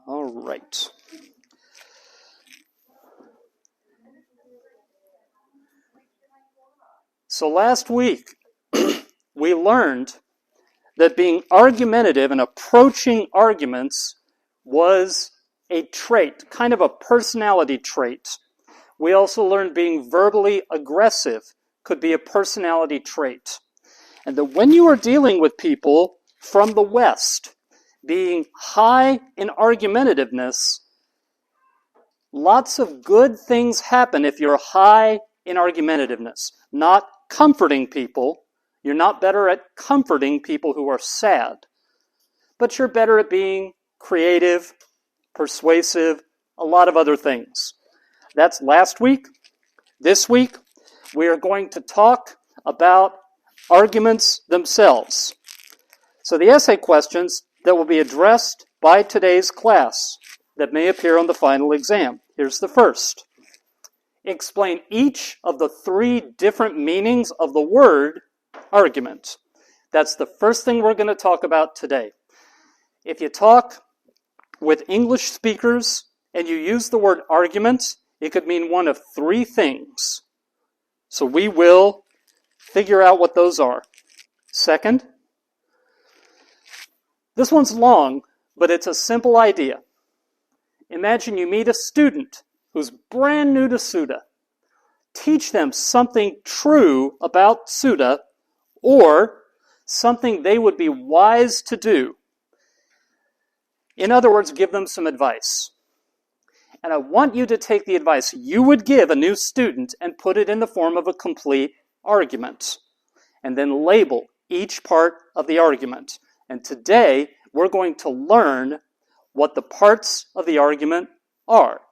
All right. So last week, we learned that being argumentative and approaching arguments was a trait, kind of a personality trait. We also learned being verbally aggressive could be a personality trait. And that when you are dealing with people from the West, being high in argumentativeness, lots of good things happen if you're high in argumentativeness. Not comforting people. You're not better at comforting people who are sad. But you're better at being creative, persuasive, a lot of other things. That's last week. This week, we are going to talk about arguments themselves. So the essay questions that will be addressed by today's class that may appear on the final exam. Here's the first. Explain each of the 3 different meanings of the word argument. That's the first thing we're going to talk about today. If you talk with English speakers and you use the word argument, it could mean one of 3 things. So we will figure out what those are. Second, this one's long, but it's a simple idea. Imagine you meet a student who's brand new to Suda. Teach them something true about Suda or something they would be wise to do. In other words, give them some advice. And I want you to take the advice you would give a new student and put it in the form of a complete argument. And then label each part of the argument. And today, we're going to learn what the parts of the argument are.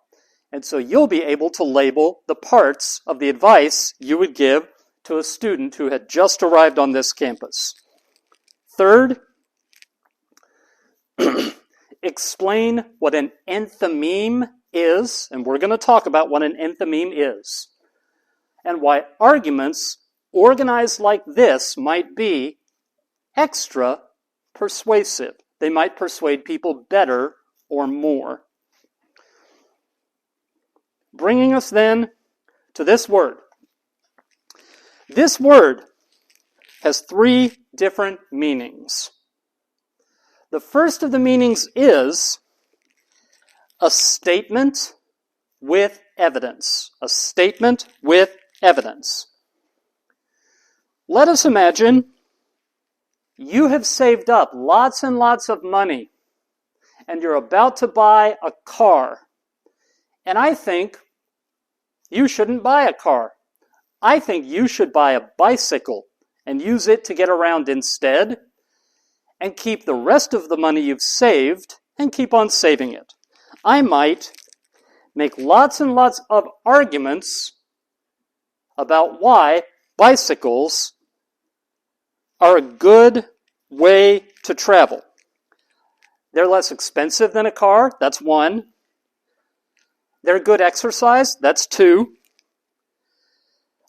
And so you'll be able to label the parts of the advice you would give to a student who had just arrived on this campus. Third, explain what an enthymeme is, and we're going to talk about what an enthymeme is, and why arguments organized like this might be extra persuasive. They might persuade people better or more. Bringing us then to this word. This word has 3 different meanings. The first of the meanings is a statement with evidence. A statement with evidence. Let us imagine you have saved up lots and lots of money and you're about to buy a car. And I think you shouldn't buy a car. I think you should buy a bicycle and use it to get around instead and keep the rest of the money you've saved and keep on saving it. I might make lots and lots of arguments about why bicycles are a good way to travel. They're less expensive than a car, that's 1. They're good exercise, that's 2.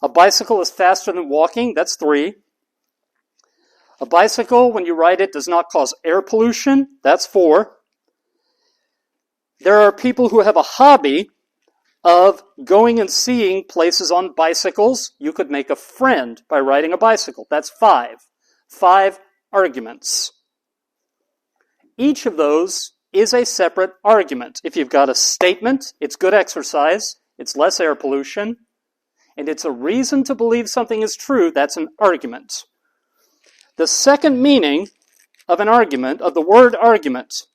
A bicycle is faster than walking, that's 3. A bicycle, when you ride it, does not cause air pollution, that's 4. There are people who have a hobby of going and seeing places on bicycles. You could make a friend by riding a bicycle, that's 5. 5 arguments. Each of those is a separate argument. If you've got a statement, it's good exercise, it's less air pollution, and it's a reason to believe something is true, that's an argument. The second meaning of an argument, of the word argument,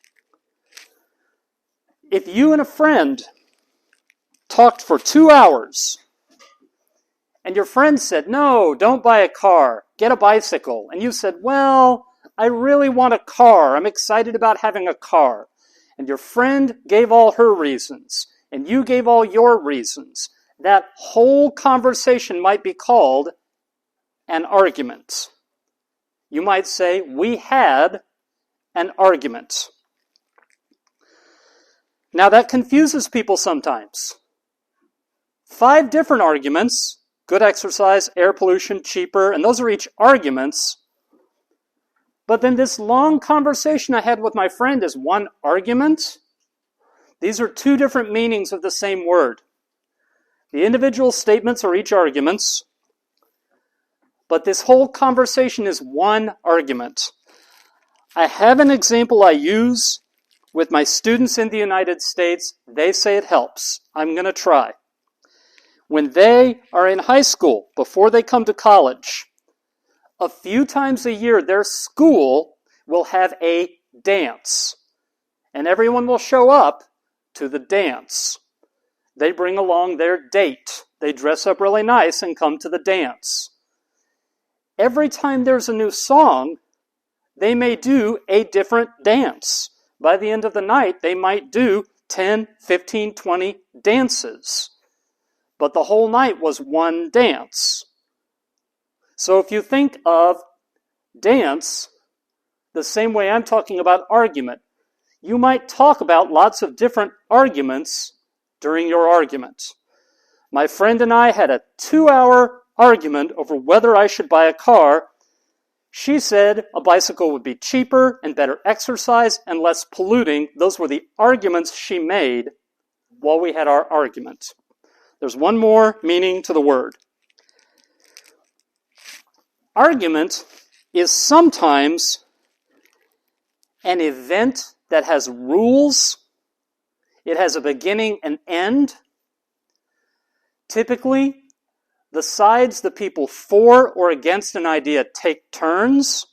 if you and a friend talked for 2 hours, and your friend said, no, don't buy a car, get a bicycle, and you said, well, I really want a car, I'm excited about having a car, and your friend gave all her reasons, and you gave all your reasons, that whole conversation might be called an argument. You might say, we had an argument. Now that confuses people sometimes. 5 different arguments, good exercise, air pollution, cheaper, and those are each arguments. But then this long conversation I had with my friend is one argument? These are two different meanings of the same word. The individual statements are each arguments, but this whole conversation is one argument. I have an example I use with my students in the United States. They say it helps. I'm going to try. When they are in high school, before they come to college, a few times a year, their school will have a dance. And everyone will show up to the dance. They bring along their date. They dress up really nice and come to the dance. Every time there's a new song, they may do a different dance. By the end of the night, they might do 10, 15, 20 dances. But the whole night was one dance. So if you think of dance the same way I'm talking about argument, you might talk about lots of different arguments during your argument. My friend and I had a 2-hour argument over whether I should buy a car. She said a bicycle would be cheaper and better exercise and less polluting. Those were the arguments she made while we had our argument. There's one more meaning to the word. Argument is sometimes an event that has rules. It has a beginning and end. Typically, the sides, the people for or against an idea, take turns.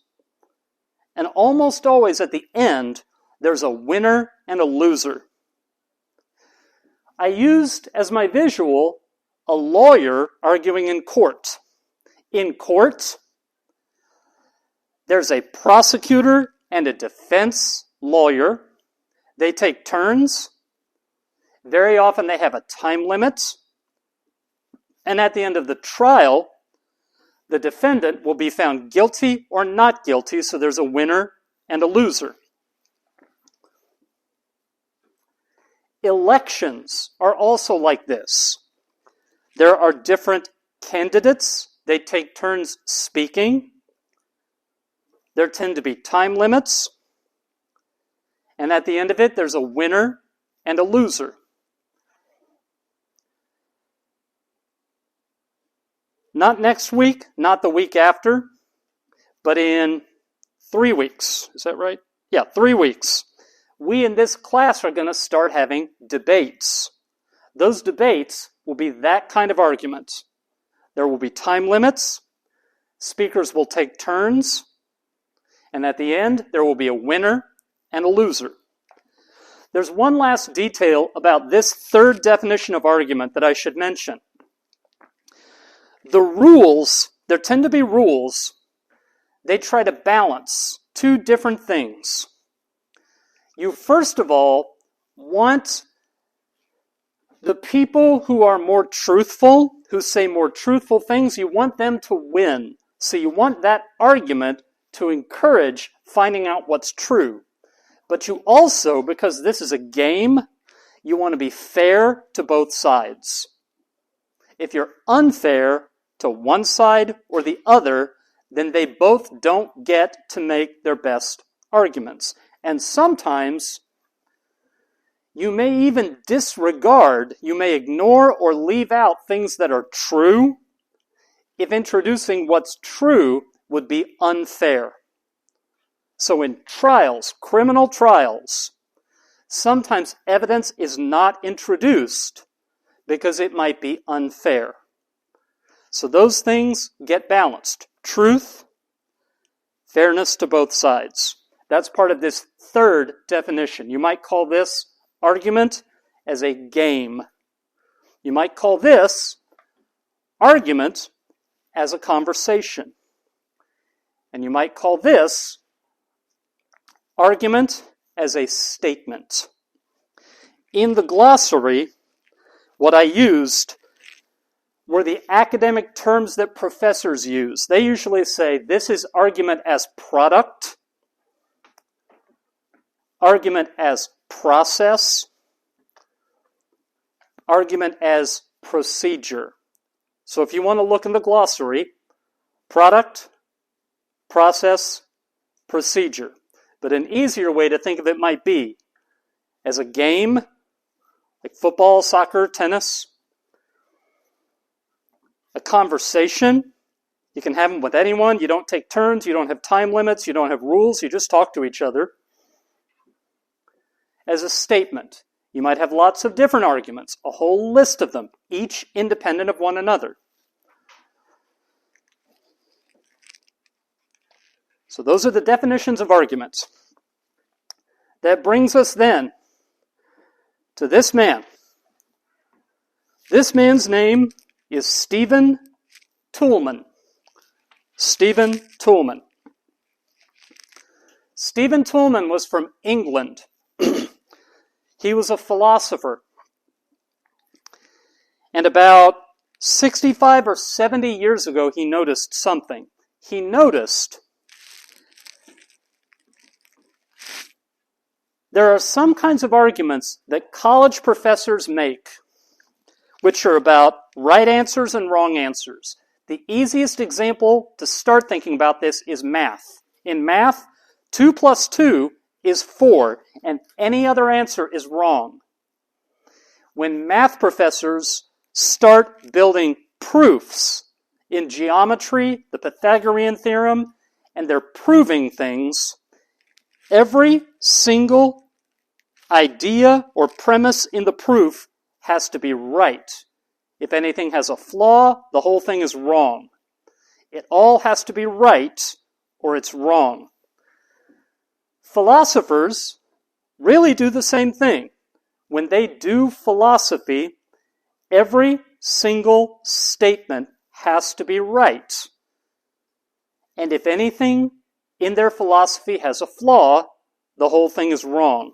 And almost always at the end, there's a winner and a loser. I used as my visual a lawyer arguing in court. In court, there's a prosecutor and a defense lawyer. They take turns. Very often they have a time limit. And at the end of the trial, the defendant will be found guilty or not guilty, so there's a winner and a loser. Elections are also like this. There are different candidates. They take turns speaking. There tend to be time limits. And at the end of it, there's a winner and a loser. Not next week, not the week after, but in 3 weeks. Is that right? Yeah, 3 weeks. We in this class are going to start having debates. Those debates will be that kind of argument. There will be time limits. Speakers will take turns. And at the end, there will be a winner and a loser. There's one last detail about this third definition of argument that I should mention. The rules, there tend to be rules, they try to balance two different things. You first of all want the people who are more truthful, who say more truthful things, you want them to win. So you want that argument to encourage finding out what's true. But you also, because this is a game, you want to be fair to both sides. If you're unfair to one side or the other, then they both don't get to make their best arguments. And sometimes you may even disregard, you may ignore or leave out things that are true if introducing what's true would be unfair. So in trials, criminal trials, sometimes evidence is not introduced because it might be unfair. So those things get balanced. Truth, fairness to both sides. That's part of this third definition. You might call this argument as a game. You might call this argument as a conversation. And you might call this argument as a statement. In the glossary, what I used were the academic terms that professors use. They usually say this is argument as product, argument as process, argument as procedure. So if you want to look in the glossary, product, process, procedure. But an easier way to think of it might be as a game, like football, soccer, tennis. A conversation, you can have them with anyone. You don't take turns. You don't have time limits. You don't have rules. You just talk to each other. As a statement, you might have lots of different arguments, a whole list of them, each independent of one another. So those are the definitions of arguments. That brings us then to this man. This man's name is Stephen Toulmin. Stephen Toulmin. Stephen Toulmin was from England. He was a philosopher. And about 65 or 70 years ago, he noticed something. He noticed there are some kinds of arguments that college professors make, which are about right answers and wrong answers. The easiest example to start thinking about this is math. In math, 2 plus 2 is 4, and any other answer is wrong. When math professors start building proofs in geometry, the Pythagorean theorem, and they're proving things, every single idea or premise in the proof has to be right. If anything has a flaw, the whole thing is wrong. It all has to be right, or it's wrong. Philosophers really do the same thing. When they do philosophy, every single statement has to be right. And if anything in their philosophy has a flaw, the whole thing is wrong.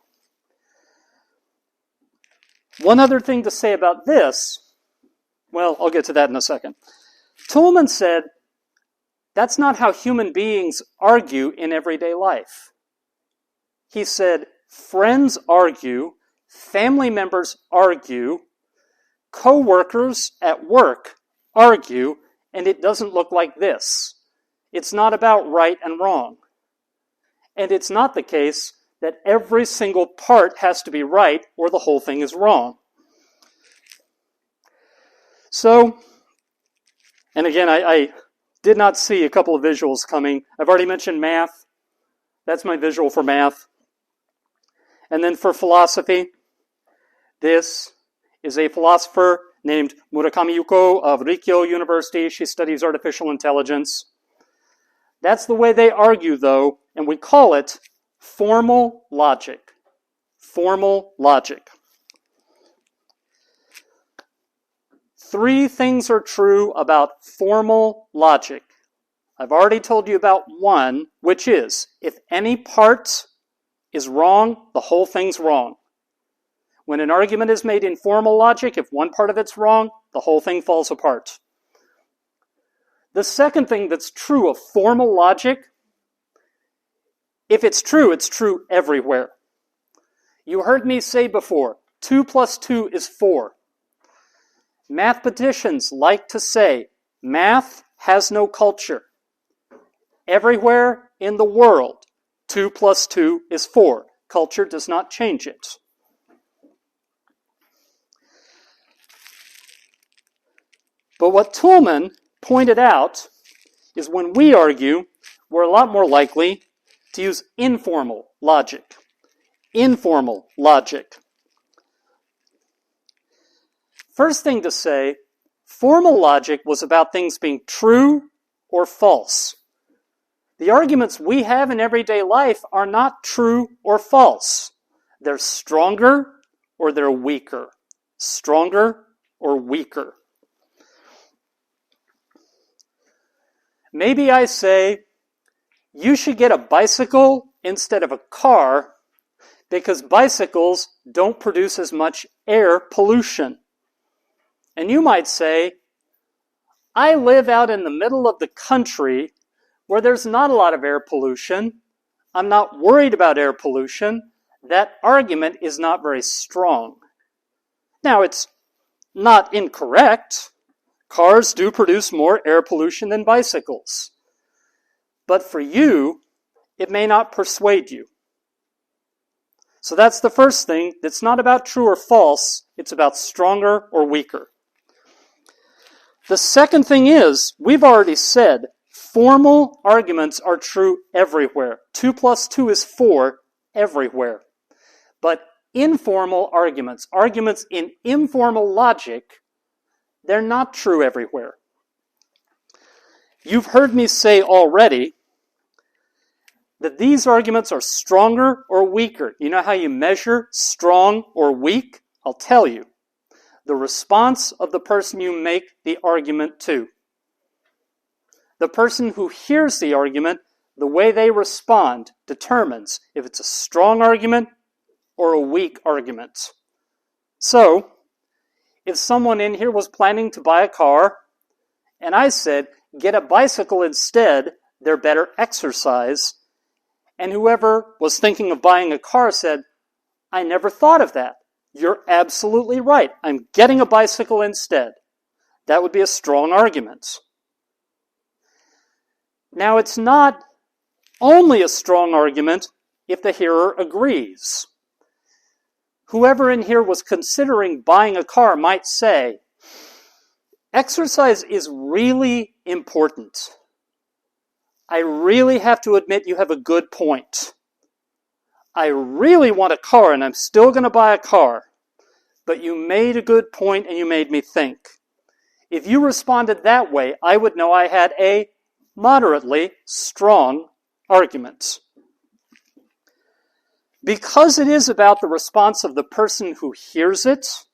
One other thing to say about this, well, I'll get to that in a second. Toulmin said, that's not how human beings argue in everyday life. He said, friends argue, family members argue, co-workers at work argue, and it doesn't look like this. It's not about right and wrong. And it's not the case that every single part has to be right or the whole thing is wrong. So, and again, I did not see a couple of visuals coming. I've already mentioned math. That's my visual for math. And then for philosophy, this is a philosopher named Murakami Yuko of Rikyo University. She studies artificial intelligence. That's the way they argue, though, and we call it formal logic. Formal logic. 3 things are true about formal logic. I've already told you about one, which is, if any part is wrong, the whole thing's wrong. When an argument is made in formal logic, if one part of it's wrong, the whole thing falls apart. The second thing that's true of formal logic, if it's true everywhere. You heard me say before, 2 plus 2 is 4. Mathematicians like to say, math has no culture. Everywhere in the world, 2 plus 2 is 4. Culture does not change it. But what Toulmin pointed out is when we argue, we're a lot more likely to use informal logic. Informal logic. First thing to say, formal logic was about things being true or false. The arguments we have in everyday life are not true or false. They're stronger or they're weaker. Stronger or weaker. Maybe I say, you should get a bicycle instead of a car because bicycles don't produce as much air pollution. And you might say, I live out in the middle of the country where there's not a lot of air pollution. I'm not worried about air pollution. That argument is not very strong. Now, it's not incorrect. Cars do produce more air pollution than bicycles. But for you, it may not persuade you. So that's the first thing. It's not about true or false. It's about stronger or weaker. The second thing is, we've already said, formal arguments are true everywhere. 2 plus 2 is 4 everywhere. But informal arguments, arguments in informal logic, they're not true everywhere. You've heard me say already that these arguments are stronger or weaker. You know how you measure strong or weak? I'll tell you. The response of the person you make the argument to. The person who hears the argument, the way they respond determines if it's a strong argument or a weak argument. So, if someone in here was planning to buy a car, and I said, get a bicycle instead, they're better exercise, and whoever was thinking of buying a car said, I never thought of that. You're absolutely right. I'm getting a bicycle instead. That would be a strong argument. Now, it's not only a strong argument if the hearer agrees. Whoever in here was considering buying a car might say, exercise is really important. I really have to admit you have a good point. I really want a car and I'm still going to buy a car. But you made a good point and you made me think. If you responded that way, I would know I had a moderately strong argument. Because it is about the response of the person who hears it,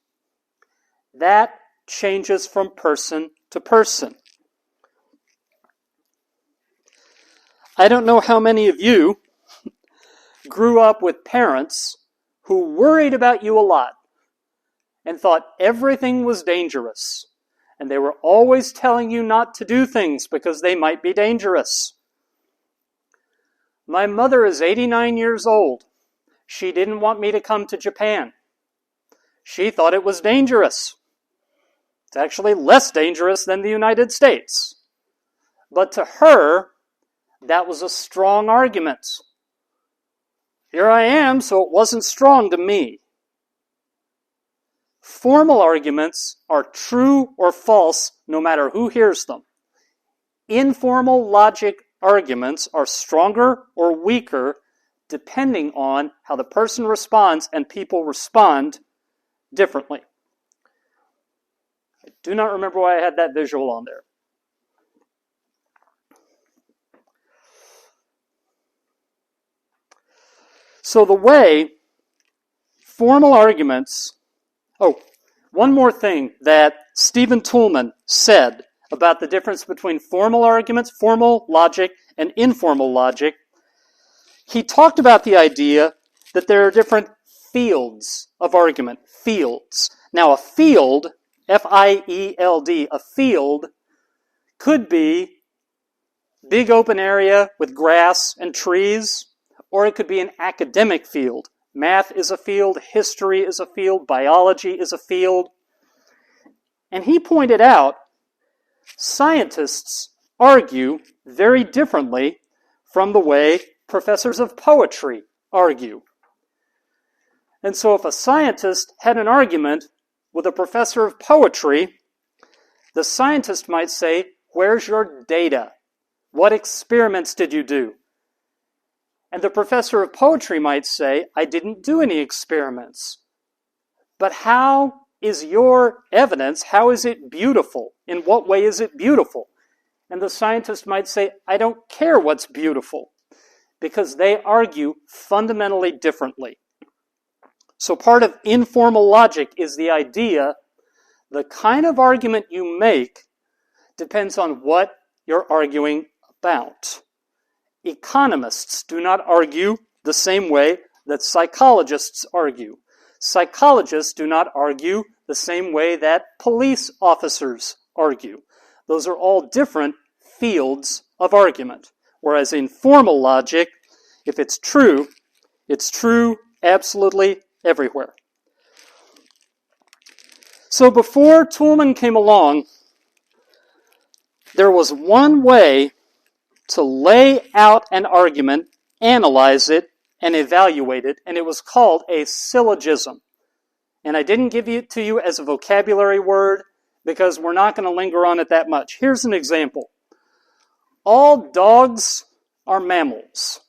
that changes from person to person. I don't know how many of you grew up with parents who worried about you a lot and thought everything was dangerous. And they were always telling you not to do things because they might be dangerous. My mother is 89 years old. She didn't want me to come to Japan. She thought it was dangerous. It's actually less dangerous than the United States. But to her, that was a strong argument. Here I am, so it wasn't strong to me. Formal arguments are true or false no matter who hears them. Informal logic arguments are stronger or weaker depending on how the person responds, and people respond differently. I do not remember why I had that visual on there. So the way formal arguments... Oh, one more thing that Stephen Toulmin said about the difference between formal arguments, formal logic, and informal logic. He talked about the idea that there are different fields of argument. Fields. Now, a field, F-I-E-L-D, a field could be big open area with grass and trees, or it could be an academic field. Math is a field, history is a field, biology is a field. And he pointed out scientists argue very differently from the way professors of poetry argue. And so if a scientist had an argument with a professor of poetry, the scientist might say, where's your data? What experiments did you do? And the professor of poetry might say, I didn't do any experiments. But how is your evidence, how is it beautiful? In what way is it beautiful? And the scientist might say, I don't care what's beautiful, because they argue fundamentally differently. So part of informal logic is the idea the kind of argument you make depends on what you're arguing about. Economists do not argue the same way that psychologists argue. Psychologists do not argue the same way that police officers argue. Those are all different fields of argument. Whereas in formal logic, if it's true absolutely everywhere. So before Toulmin came along, there was one way to lay out an argument, analyze it, and evaluated, and it was called a syllogism. And I didn't give it to you as a vocabulary word because we're not going to linger on it that much. Here's an example. All dogs are mammals.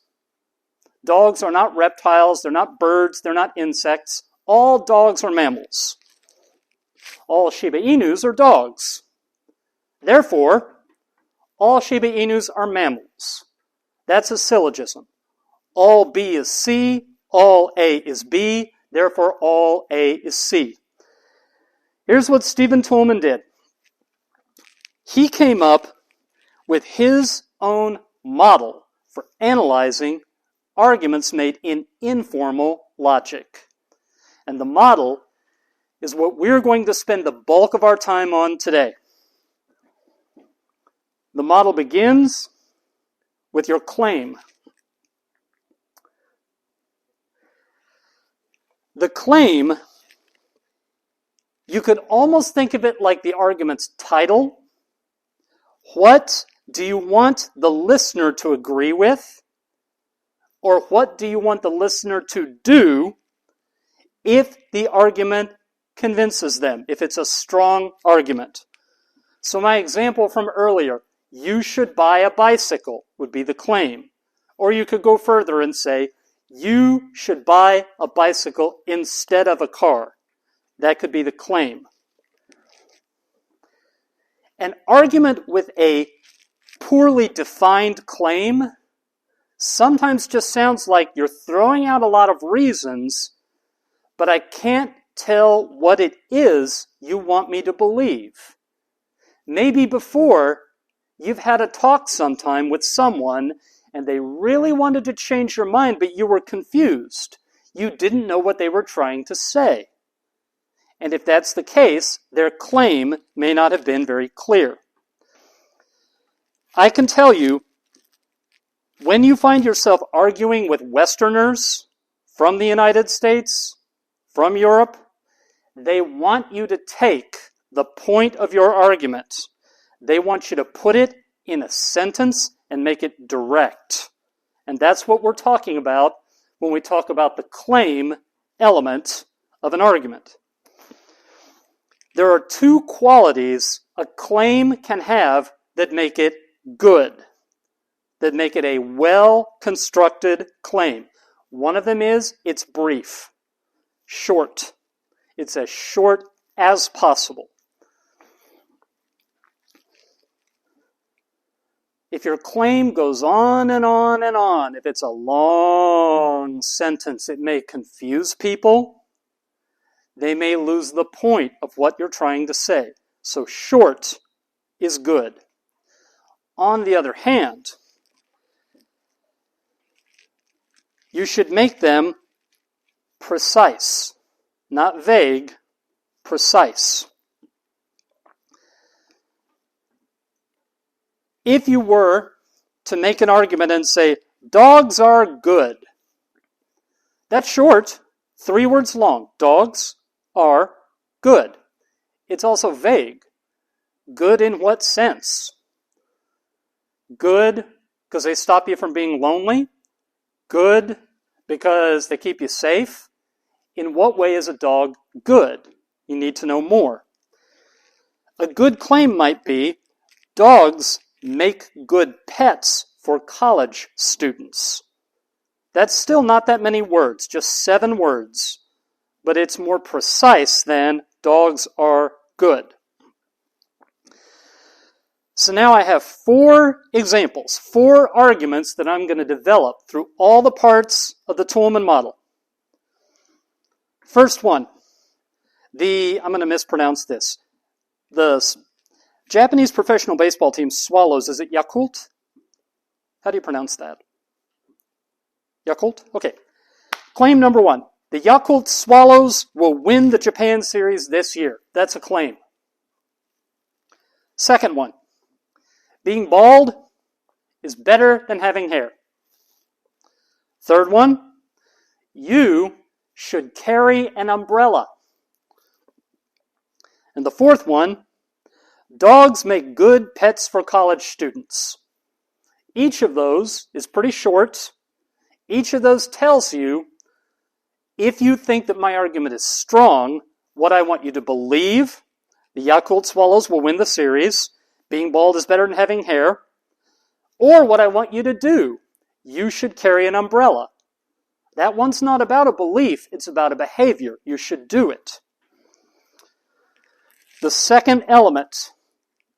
Dogs are not reptiles, they're not birds, they're not insects. All dogs are mammals. All Shiba Inus are dogs. Therefore, all Shiba Inus are mammals. That's a syllogism. All B is C, all A is B, therefore all A is C. Here's what Stephen Toulmin did. He came up with his own model for analyzing arguments made in informal logic. And the model is what we're going to spend the bulk of our time on today. The model begins with your claim. The claim, you could almost think of it like the argument's title. What do you want the listener to agree with? Or what do you want the listener to do if the argument convinces them, if it's a strong argument? So my example from earlier, you should buy a bicycle, would be the claim. Or you could go further and say, you should buy a bicycle instead of a car. That could be the claim. An argument with a poorly defined claim sometimes just sounds like you're throwing out a lot of reasons, but I can't tell what it is you want me to believe. Maybe before, you've had a talk sometime with someone and they really wanted to change your mind, but you were confused. You didn't know what they were trying to say. And if that's the case, their claim may not have been very clear. I can tell you, when you find yourself arguing with Westerners from the United States, from Europe, they want you to take the point of your argument. They want you to put it in a sentence and make it direct. And that's what we're talking about when we talk about the claim element of an argument. There are two qualities a claim can have that make it good, that make it a well-constructed claim. One of them is it's brief, short. It's as short as possible. If your claim goes on and on and on, if it's a long sentence, it may confuse people. They may lose the point of what you're trying to say. So short is good. On the other hand, you should make them precise, not vague, precise. If you were to make an argument and say, dogs are good, that's short, 3 words long. Dogs are good. It's also vague. Good in what sense? Good because they stop you from being lonely? Good because they keep you safe? In what way is a dog good? You need to know more. A good claim might be, dogs make good pets for college students. That's still not that many words, just 7 words. But it's more precise than dogs are good. So now I have 4 examples, 4 arguments that I'm going to develop through all the parts of the Toulmin model. First one, I'm going to mispronounce this. The Japanese professional baseball team Swallows, is it Yakult? How do you pronounce that? Yakult? Okay. Claim number 1. The Yakult Swallows will win the Japan Series this year. That's a claim. Second one. Being bald is better than having hair. Third one. You should carry an umbrella. And the fourth one. Dogs make good pets for college students. Each of those is pretty short. Each of those tells you, if you think that my argument is strong, what I want you to believe: the Yakult Swallows will win the series, being bald is better than having hair, or what I want you to do: you should carry an umbrella. That one's not about a belief, it's about a behavior. You should do it. The second element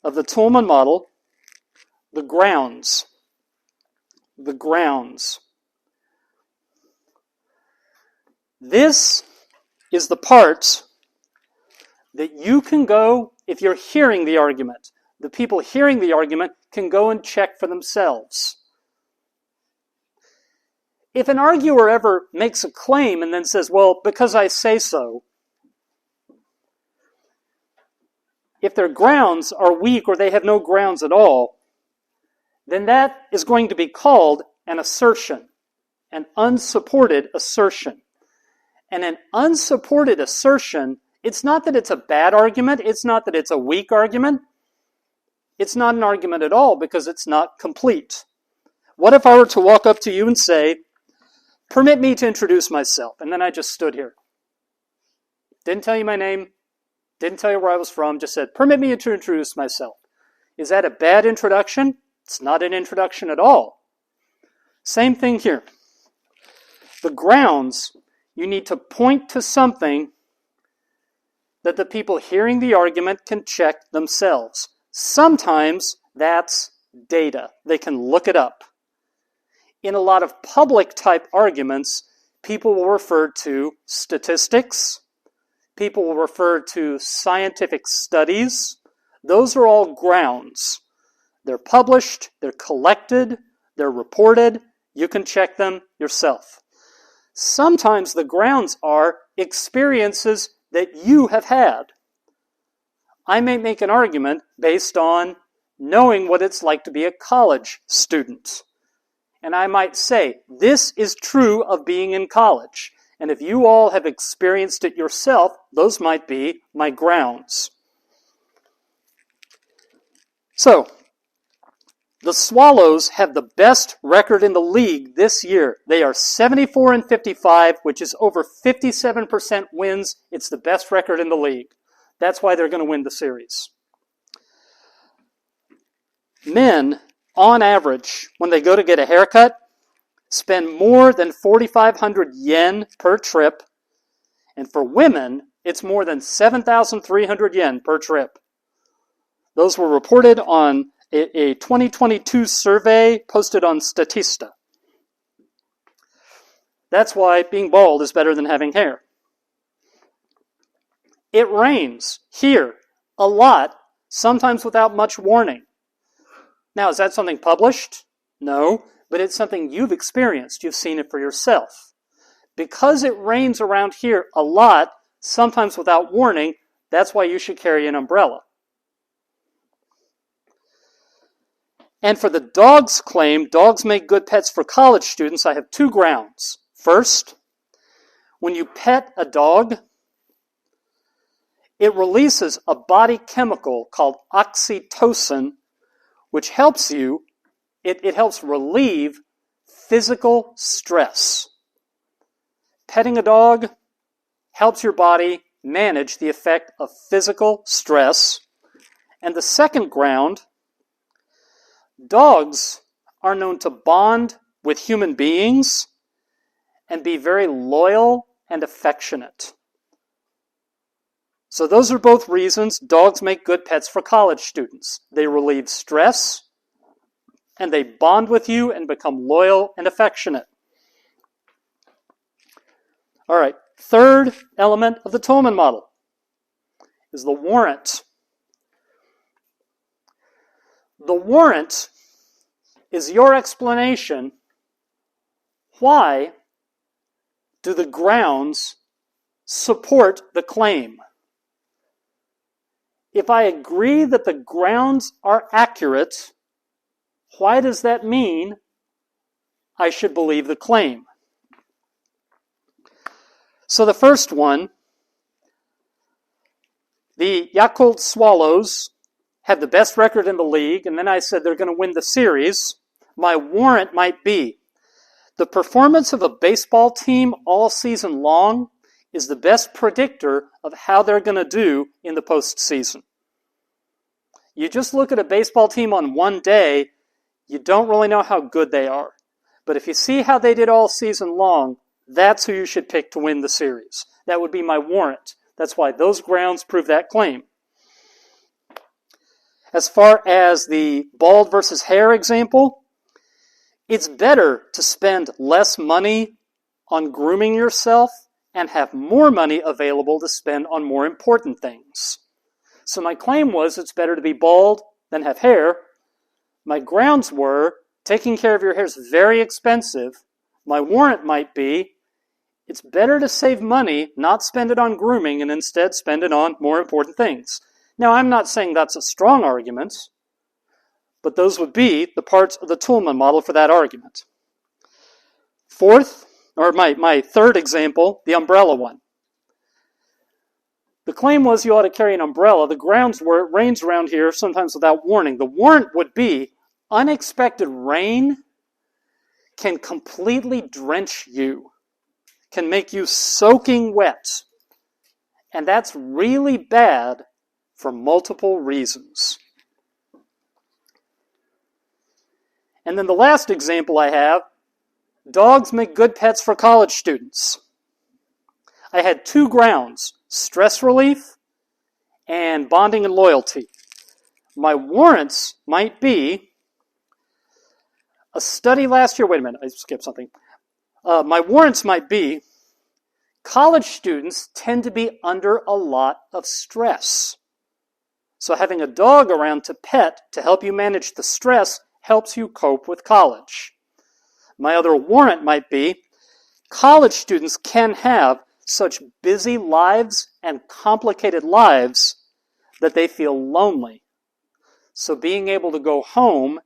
of the Toulmin model, the grounds. The grounds. This is the part that you can go, if you're hearing the argument, the people hearing the argument can go and check for themselves. If an arguer ever makes a claim and then says, well, because I say so, if their grounds are weak or they have no grounds at all, then that is going to be called an assertion, an unsupported assertion. And an unsupported assertion, it's not that it's a bad argument, it's not that it's a weak argument, it's not an argument at all because it's not complete. What if I were to walk up to you and say, permit me to introduce myself, and then I just stood here. Didn't tell you my name, didn't tell you where I was from, just said, permit me to introduce myself. Is that a bad introduction? It's not an introduction at all. Same thing here. The grounds, you need to point to something that the people hearing the argument can check themselves. Sometimes that's data. They can look it up. In a lot of public type arguments, people will refer to statistics, people will refer to scientific studies. Those are all grounds. They're published, they're collected, they're reported. You can check them yourself. Sometimes the grounds are experiences that you have had. I may make an argument based on knowing what it's like to be a college student. And I might say, this is true of being in college. And if you all have experienced it yourself, those might be my grounds. So, the Swallows have the best record in the league this year. They are 74-55, which is over 57% wins. It's the best record in the league. That's why they're going to win the series. Men, on average, when they go to get a haircut, spend more than 4,500 yen per trip. And for women, it's more than 7,300 yen per trip. Those were reported on a 2022 survey posted on Statista. That's why being bald is better than having hair. It rains here a lot, sometimes without much warning. Now, is that something published? No, but it's something you've experienced. You've seen it for yourself. Because it rains around here a lot, sometimes without warning, that's why you should carry an umbrella. And for the dogs claim, dogs make good pets for college students, I have two grounds. First, when you pet a dog, it releases a body chemical called oxytocin, which helps you, it helps relieve physical stress. Petting a dog helps your body manage the effect of physical stress. And the second ground, dogs are known to bond with human beings and be very loyal and affectionate. So those are both reasons dogs make good pets for college students. They relieve stress, and they bond with you and become loyal and affectionate. All right, third element of the Toulmin model is the warrant. The warrant is your explanation. Why do the grounds support the claim? If I agree that the grounds are accurate, why does that mean I should believe the claim? So the first one, the Yakult Swallows have the best record in the league, and then I said they're going to win the series. My warrant might be The performance of a baseball team all season long is the best predictor of how they're going to do in the postseason. You just look at a baseball team on one day, you don't really know how good they are. But if you see how they did all season long, that's who you should pick to win the series. That would be my warrant. That's why those grounds prove that claim. As far as the bald versus hair example, it's better to spend less money on grooming yourself and have more money available to spend on more important things. So my claim was it's better to be bald than have hair. My grounds were taking care of your hair is very expensive. My warrant might be it's better to save money, not spend it on grooming, and instead spend it on more important things. Now, I'm not saying that's a strong argument, but those would be the parts of the Toulmin model for that argument. Fourth, or my third example, the umbrella one. The claim was you ought to carry an umbrella. The grounds were it rains around here sometimes without warning. The warrant would be unexpected rain can completely drench you, can make you soaking wet. And that's really bad for multiple reasons. And then the last example I have, dogs make good pets for college students. I had two grounds, stress relief and bonding and loyalty. My warrants might be a study last year. Wait a minute, I skipped something. My warrants might be college students tend to be under a lot of stress. So having a dog around to pet to help you manage the stress helps you cope with college. My other warrant might be college students can have such busy lives and complicated lives that they feel lonely. So being able to go home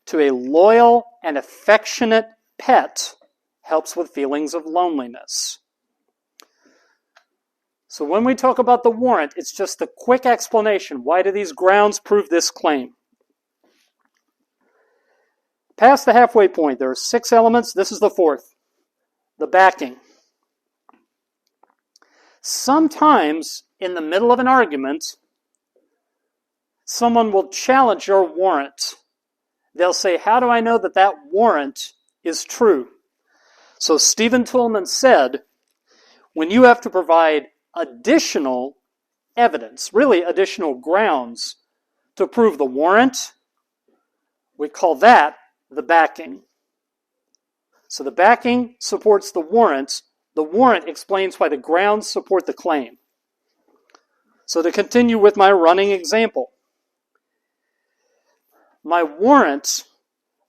to a loyal and affectionate pet helps with feelings of loneliness. So when we talk about the warrant, it's just a quick explanation. Why do these grounds prove this claim? Past the halfway point, there are 6 elements. This is the 4th, the backing. Sometimes in the middle of an argument, someone will challenge your warrant. They'll say, how do I know that that warrant is true? So Stephen Toulmin said, when you have to provide additional evidence, really additional grounds to prove the warrant, we call that the backing. So the backing supports the warrant. The warrant explains why the grounds support the claim. So to continue with my running example, my warrant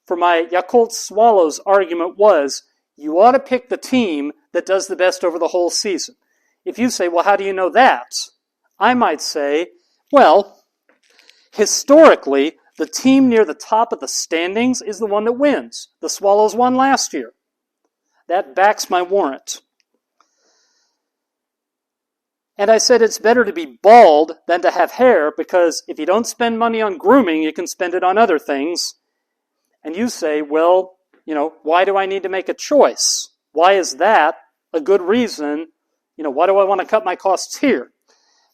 for my Yakult Swallows argument was you ought to pick the team that does the best over the whole season. If you say, well, how do you know that? I might say, well, historically, the team near the top of the standings is the one that wins. The Swallows won last year. That backs my warrant. And I said it's better to be bald than to have hair because if you don't spend money on grooming, you can spend it on other things. And you say, well, why do I need to make a choice? Why is that a good reason? Why do I want to cut my costs here?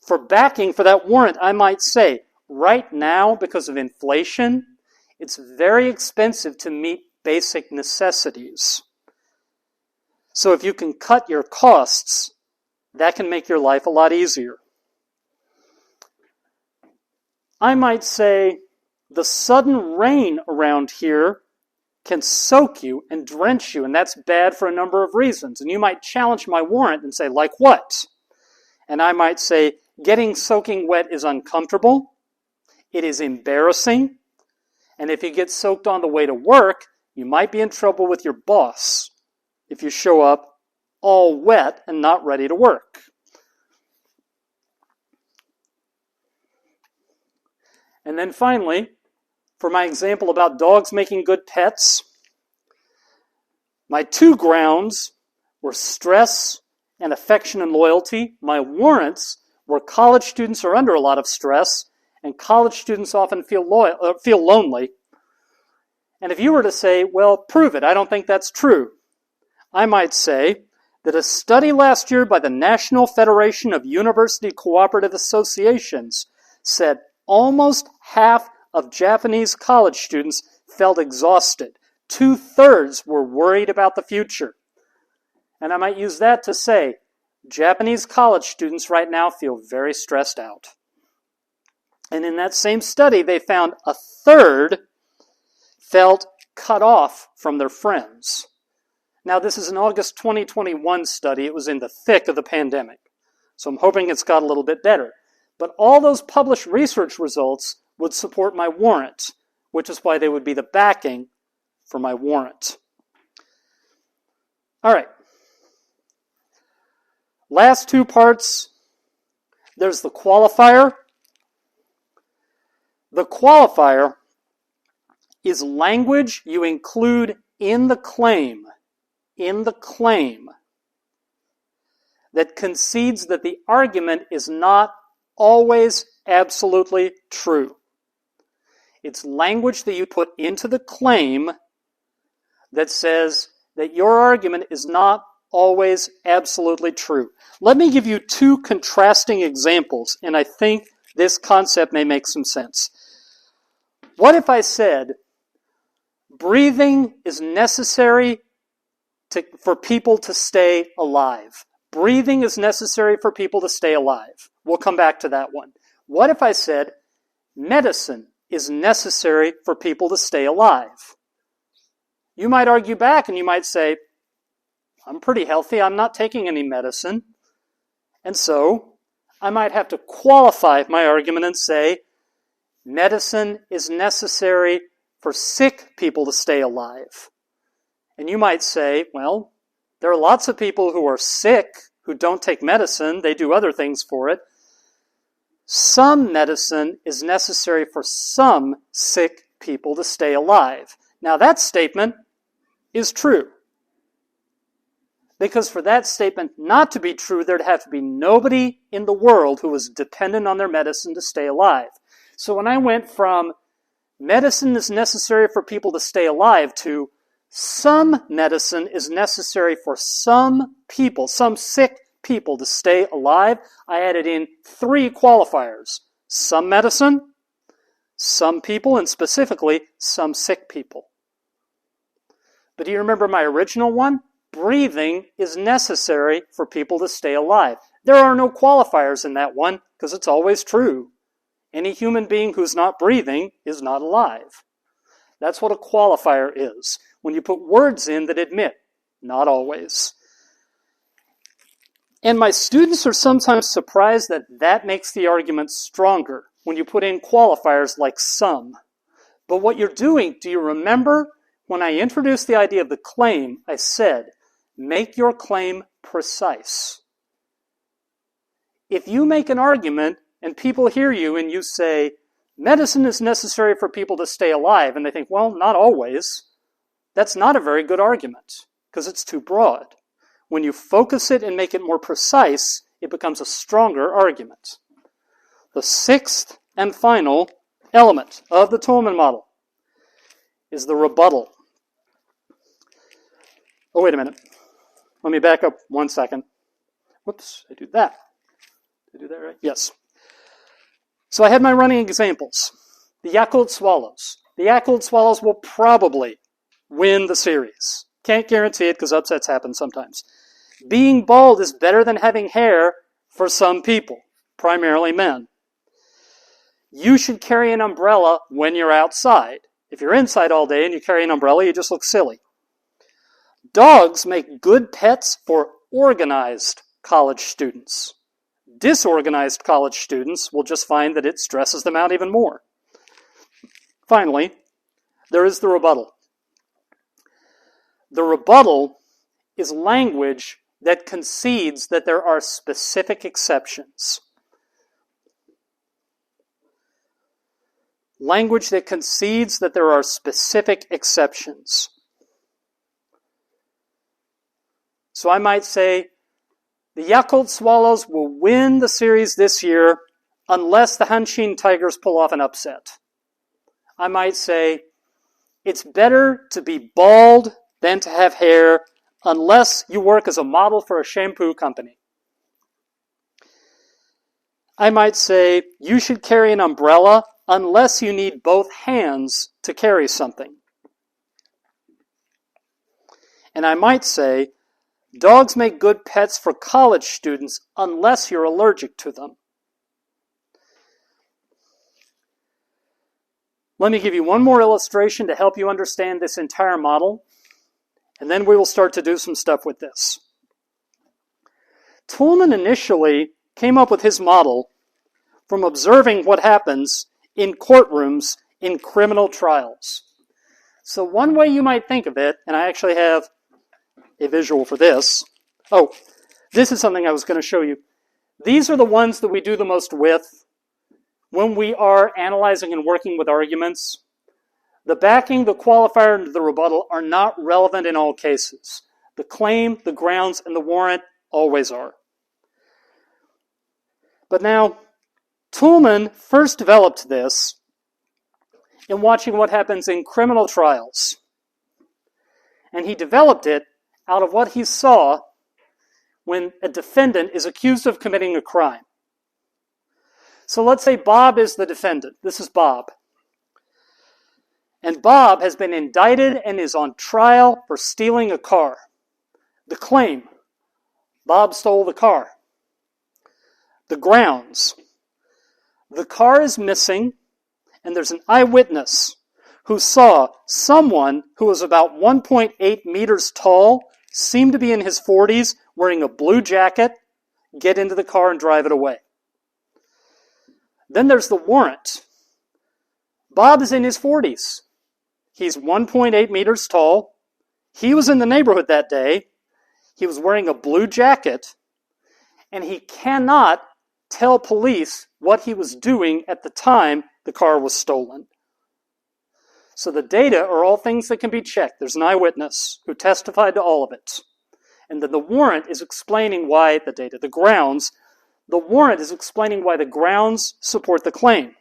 For backing for that warrant, I might say, right now, because of inflation, it's very expensive to meet basic necessities. So if you can cut your costs, that can make your life a lot easier. I might say, the sudden rain around here can soak you and drench you, and that's bad for a number of reasons. And you might challenge my warrant and say, like what? And I might say, getting soaking wet is uncomfortable, it is embarrassing, and if you get soaked on the way to work, you might be in trouble with your boss if you show up all wet and not ready to work. And then finally, for my example about dogs making good pets, my 2 grounds were stress and affection and loyalty. My warrants were college students are under a lot of stress, and college students often feel lonely. And if you were to say, well, prove it, I don't think that's true. I might say that a study last year by the National Federation of University Cooperative Associations said almost half of Japanese college students felt exhausted. 2/3 were worried about the future. And I might use that to say, Japanese college students right now feel very stressed out. And in that same study, they found 1/3 felt cut off from their friends. Now, this is an August 2021 study. It was in the thick of the pandemic. So I'm hoping it's got a little bit better. But all those published research results would support my warrant, which is why they would be the backing for my warrant. All right. Last two parts. There's the qualifier. The qualifier is language you include in the claim that concedes that the argument is not always absolutely true. It's language that you put into the claim that says that your argument is not always absolutely true. Let me give you two contrasting examples, and I think this concept may make some sense. What if I said, breathing is necessary for people to stay alive? Breathing is necessary for people to stay alive. We'll come back to that one. What if I said, medicine is necessary for people to stay alive? You might argue back and you might say, I'm pretty healthy, I'm not taking any medicine. And so, I might have to qualify my argument and say, medicine is necessary for sick people to stay alive. And you might say, well, there are lots of people who are sick who don't take medicine, they do other things for it. Some medicine is necessary for some sick people to stay alive. Now that statement is true. Because for that statement not to be true, there'd have to be nobody in the world who was dependent on their medicine to stay alive. So when I went from medicine is necessary for people to stay alive to some medicine is necessary for some people, some sick people to stay alive, I added in 3 qualifiers. Some medicine, some people, and specifically some sick people. But do you remember my original one? Breathing is necessary for people to stay alive. There are no qualifiers in that one because it's always true. Any human being who's not breathing is not alive. That's what a qualifier is. When you put words in that admit, not always. And my students are sometimes surprised that that makes the argument stronger when you put in qualifiers like some. But what you're doing, do you remember when I introduced the idea of the claim, I said, make your claim precise. If you make an argument and people hear you and you say, medicine is necessary for people to stay alive, and they think, well, not always, that's not a very good argument because it's too broad. When you focus it and make it more precise, it becomes a stronger argument. The 6th and final element of the Toulmin model is the rebuttal. Oh, wait a minute. Let me back up 1 second. Whoops, I do that. Did I do that right? Yes. So I had my running examples. The Yakult Swallows. The Yakult Swallows will probably win the series. Can't guarantee it because upsets happen sometimes. Being bald is better than having hair for some people, primarily men. You should carry an umbrella when you're outside. If you're inside all day and you carry an umbrella, you just look silly. Dogs make good pets for organized college students. Disorganized college students will just find that it stresses them out even more. Finally, there is the rebuttal. The rebuttal is language that concedes that there are specific exceptions. Language that concedes that there are specific exceptions. So I might say, the Yakult Swallows will win the series this year unless the Hanshin Tigers pull off an upset. I might say, it's better to be bald than to have hair, unless you work as a model for a shampoo company. I might say, you should carry an umbrella unless you need both hands to carry something. And I might say, dogs make good pets for college students unless you're allergic to them. Let me give you one more illustration to help you understand this entire model, and then we will start to do some stuff with this. Toulmin initially came up with his model from observing what happens in courtrooms in criminal trials. So one way you might think of it, and I actually have a visual for this. Oh, this is something I was going to show you. These are the ones that we do the most with when we are analyzing and working with arguments. The backing, the qualifier, and the rebuttal are not relevant in all cases. The claim, the grounds, and the warrant always are. But now, Toulmin first developed this in watching what happens in criminal trials. And he developed it out of what he saw when a defendant is accused of committing a crime. So let's say Bob is the defendant. This is Bob. And Bob has been indicted and is on trial for stealing a car. The claim, Bob stole the car. The grounds, the car is missing and there's an eyewitness who saw someone who was about 1.8 meters tall, seemed to be in his 40s, wearing a blue jacket, get into the car and drive it away. Then there's the warrant. Bob is in his 40s. He's 1.8 meters tall. He was in the neighborhood that day. He was wearing a blue jacket. And he cannot tell police what he was doing at the time the car was stolen. So the data are all things that can be checked. There's an eyewitness who testified to all of it. And then the warrant is explaining why the data, the grounds, the warrant is explaining why the grounds support the claim.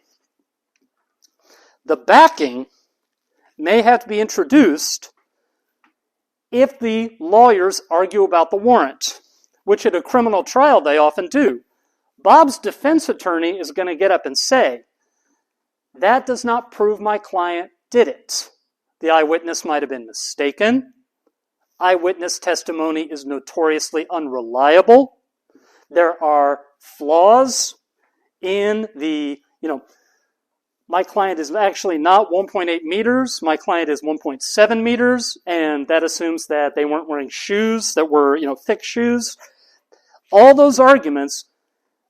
The backing may have to be introduced if the lawyers argue about the warrant, which at a criminal trial they often do. Bob's defense attorney is going to get up and say, that does not prove my client did it. The eyewitness might have been mistaken. Eyewitness testimony is notoriously unreliable. There are flaws in the, my client is actually not 1.8 meters. My client is 1.7 meters, and that assumes that they weren't wearing shoes that were, thick shoes. All those arguments,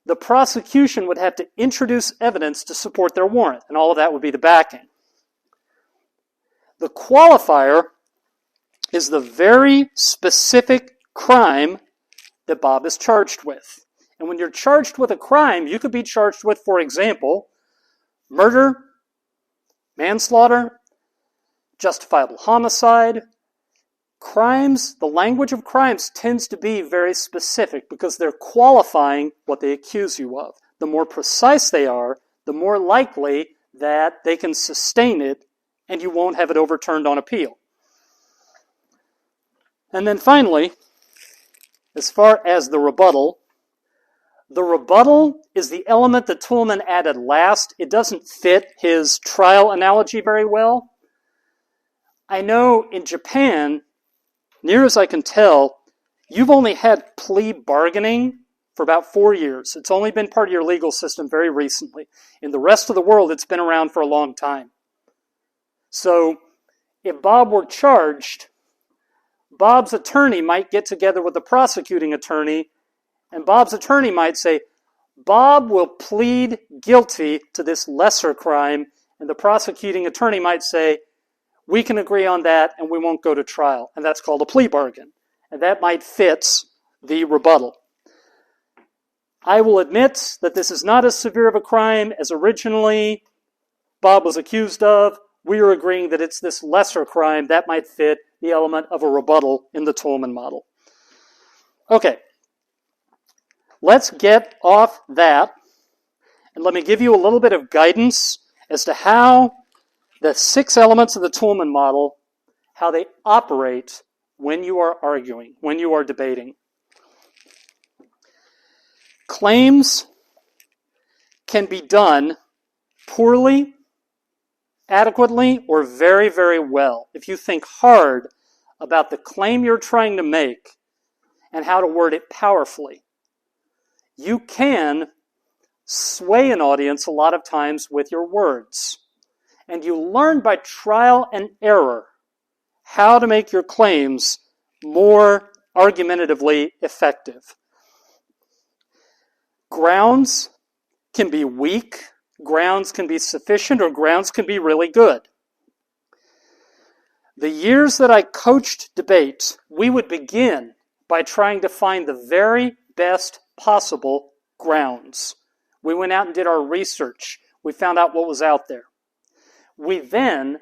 the prosecution would have to introduce evidence to support their warrant, and all of that would be the backing. The qualifier is the very specific crime that Bob is charged with. And when you're charged with a crime, you could be charged with, for example, murder, manslaughter, justifiable homicide. Crimes, the language of crimes tends to be very specific because they're qualifying what they accuse you of. The more precise they are, the more likely that they can sustain it and you won't have it overturned on appeal. And then finally, as far as the rebuttal is the element that Toulmin added last. It doesn't fit his trial analogy very well. I know in Japan, near as I can tell, you've only had plea bargaining for about 4 years. It's only been part of your legal system very recently. In the rest of the world, it's been around for a long time. So, if Bob were charged, Bob's attorney might get together with the prosecuting attorney, and Bob's attorney might say, Bob will plead guilty to this lesser crime, and the prosecuting attorney might say, we can agree on that and we won't go to trial. And that's called a plea bargain. And that might fit the rebuttal. I will admit that this is not as severe of a crime as originally Bob was accused of. We are agreeing that it's this lesser crime that might fit the element of a rebuttal in the Toulmin model. Okay, let's get off that and let me give you a little bit of guidance as to how the 6 elements of the Toulmin model, how they operate when you are arguing, when you are debating. Claims can be done poorly, adequately, or very, very well. If you think hard about the claim you're trying to make and how to word it powerfully, you can sway an audience a lot of times with your words. And you learn by trial and error how to make your claims more argumentatively effective. Grounds can be weak, grounds can be sufficient, or grounds can be really good. The years that I coached debate, we would begin by trying to find the very best possible grounds. We went out and did our research. We found out what was out there. We then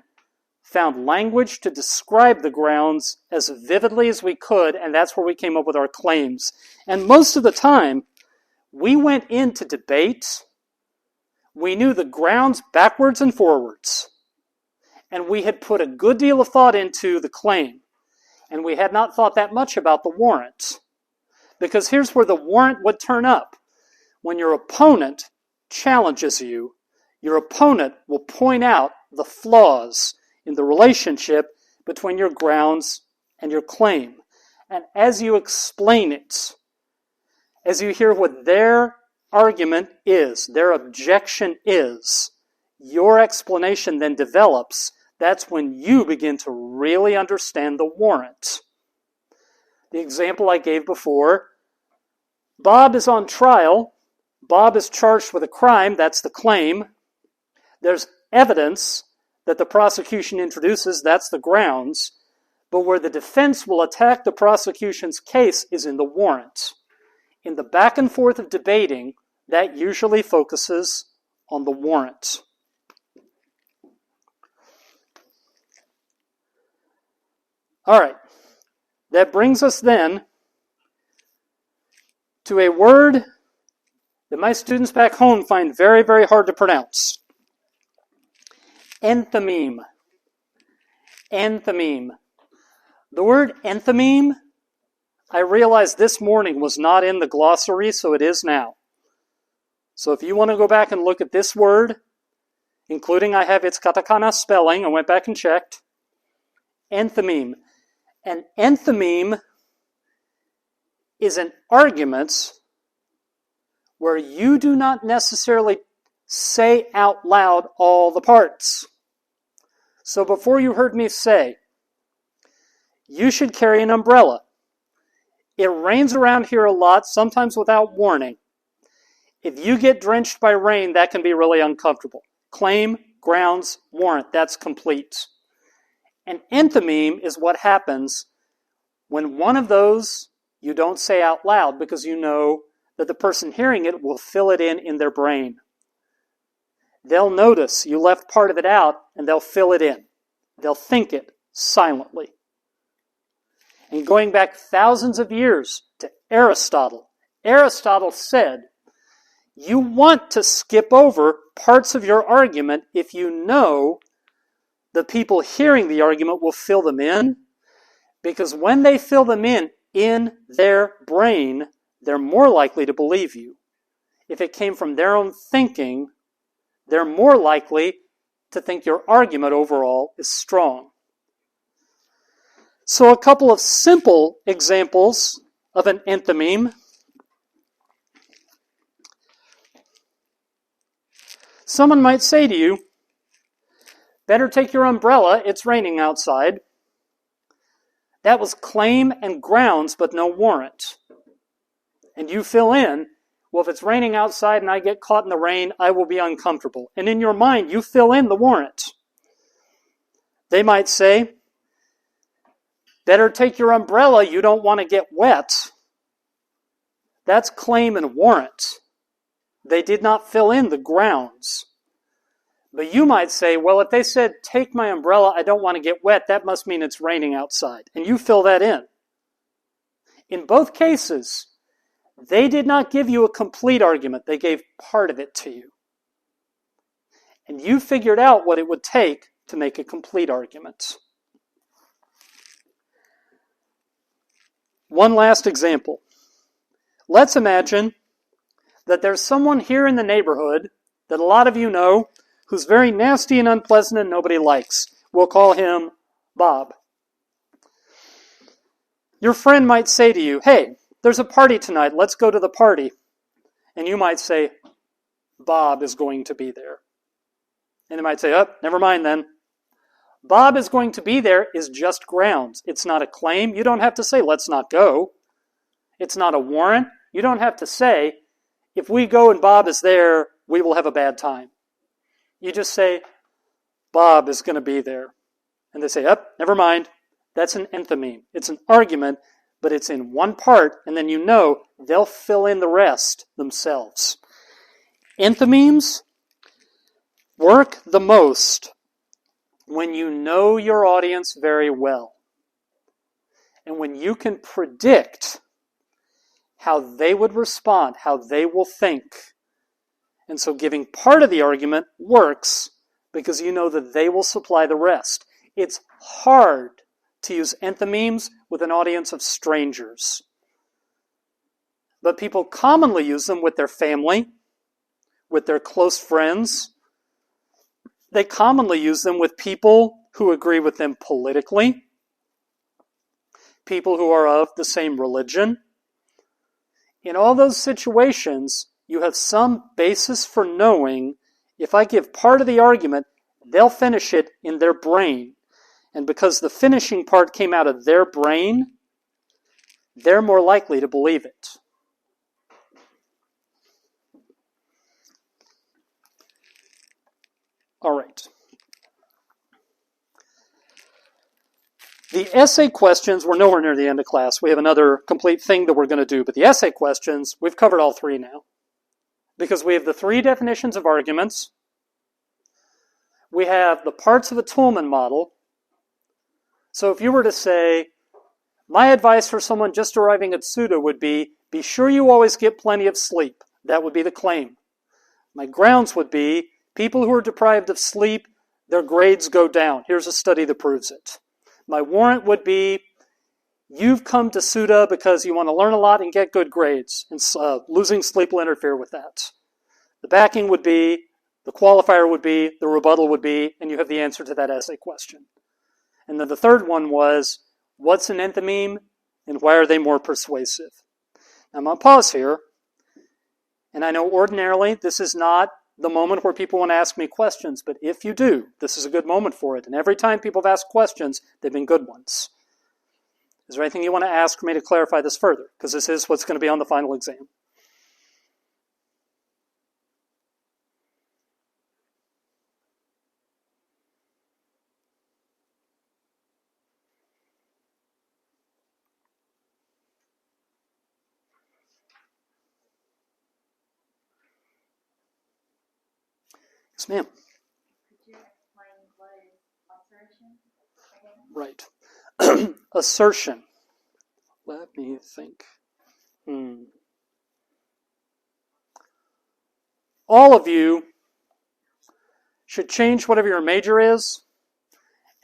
found language to describe the grounds as vividly as we could, and that's where we came up with our claims. And most of the time, we went into debate, we knew the grounds backwards and forwards, and we had put a good deal of thought into the claim, and we had not thought that much about the warrant. Because here's where the warrant would turn up. When your opponent challenges you, your opponent will point out the flaws in the relationship between your grounds and your claim. And as you explain it, as you hear what their argument is, their objection is, your explanation then develops. That's when you begin to really understand the warrant. The example I gave before, Bob is on trial. Bob is charged with a crime. That's the claim. There's evidence that the prosecution introduces. That's the grounds. But where the defense will attack the prosecution's case is in the warrant. In the back and forth of debating, that usually focuses on the warrant. All right. That brings us then to a word that my students back home find very, very hard to pronounce. Enthymeme. Enthymeme. The word enthymeme, I realized this morning was not in the glossary, so it is now. So if you want to go back and look at this word, including I have its katakana spelling, I went back and checked. Enthymeme. An enthymeme is an argument where you do not necessarily say out loud all the parts. So before you heard me say, you should carry an umbrella. It rains around here a lot, sometimes without warning. If you get drenched by rain, that can be really uncomfortable. Claim, grounds, warrant, that's complete. An enthymeme is what happens when one of those you don't say out loud because you know that the person hearing it will fill it in their brain. They'll notice you left part of it out and they'll fill it in. They'll think it silently. And going back thousands of years to Aristotle, Aristotle said, you want to skip over parts of your argument if you know the people hearing the argument will fill them in, because when they fill them in their brain, they're more likely to believe you. If it came from their own thinking, they're more likely to think your argument overall is strong. So a couple of simple examples of an enthymeme. Someone might say to you, better take your umbrella, it's raining outside. That was claim and grounds, but no warrant. And you fill in, well, if it's raining outside and I get caught in the rain, I will be uncomfortable. And in your mind, you fill in the warrant. They might say, better take your umbrella, you don't want to get wet. That's claim and warrant. They did not fill in the grounds. But you might say, well, if they said, take my umbrella, I don't want to get wet, that must mean it's raining outside. And you fill that in. In both cases, they did not give you a complete argument. They gave part of it to you. And you figured out what it would take to make a complete argument. One last example. Let's imagine that there's someone here in the neighborhood that a lot of you know who's very nasty and unpleasant and nobody likes. We'll call him Bob. Your friend might say to you, hey, there's a party tonight, let's go to the party. And you might say, Bob is going to be there. And they might say, oh, never mind then. Bob is going to be there is just grounds. It's not a claim. You don't have to say, let's not go. It's not a warrant. You don't have to say, if we go and Bob is there, we will have a bad time. You just say, Bob is going to be there. And they say, oh, never mind. That's an enthymeme. It's an argument, but it's in one part, and then you know they'll fill in the rest themselves. Enthymemes work the most when you know your audience very well. And when you can predict how they would respond, how they will think. And so giving part of the argument works because you know that they will supply the rest. It's hard to use enthymemes with an audience of strangers. But people commonly use them with their family, with their close friends. They commonly use them with people who agree with them politically, people who are of the same religion. In all those situations, you have some basis for knowing if I give part of the argument, they'll finish it in their brain. And because the finishing part came out of their brain, they're more likely to believe it. All right. The essay questions, we're nowhere near the end of class. We have another complete thing that we're going to do. But the essay questions, we've covered all three now. Because we have the three definitions of arguments. We have the parts of a Toulmin model. So if you were to say, my advice for someone just arriving at SUDA would be sure you always get plenty of sleep. That would be the claim. My grounds would be, people who are deprived of sleep, their grades go down. Here's a study that proves it. My warrant would be, you've come to SUDA because you want to learn a lot and get good grades, and losing sleep will interfere with that. The backing would be, the qualifier would be, the rebuttal would be, and you have the answer to that essay question. And then the third one was, what's an enthymeme and why are they more persuasive? Now I'm going to pause here, and I know ordinarily this is not the moment where people want to ask me questions, but if you do, this is a good moment for it. And every time people have asked questions, they've been good ones. Is there anything you want to ask for me to clarify this further? Because this is what's going to be on the final exam. Yes, ma'am. Could you explain what is assertion again? Right. Assertion. Let me think. All of you should change whatever your major is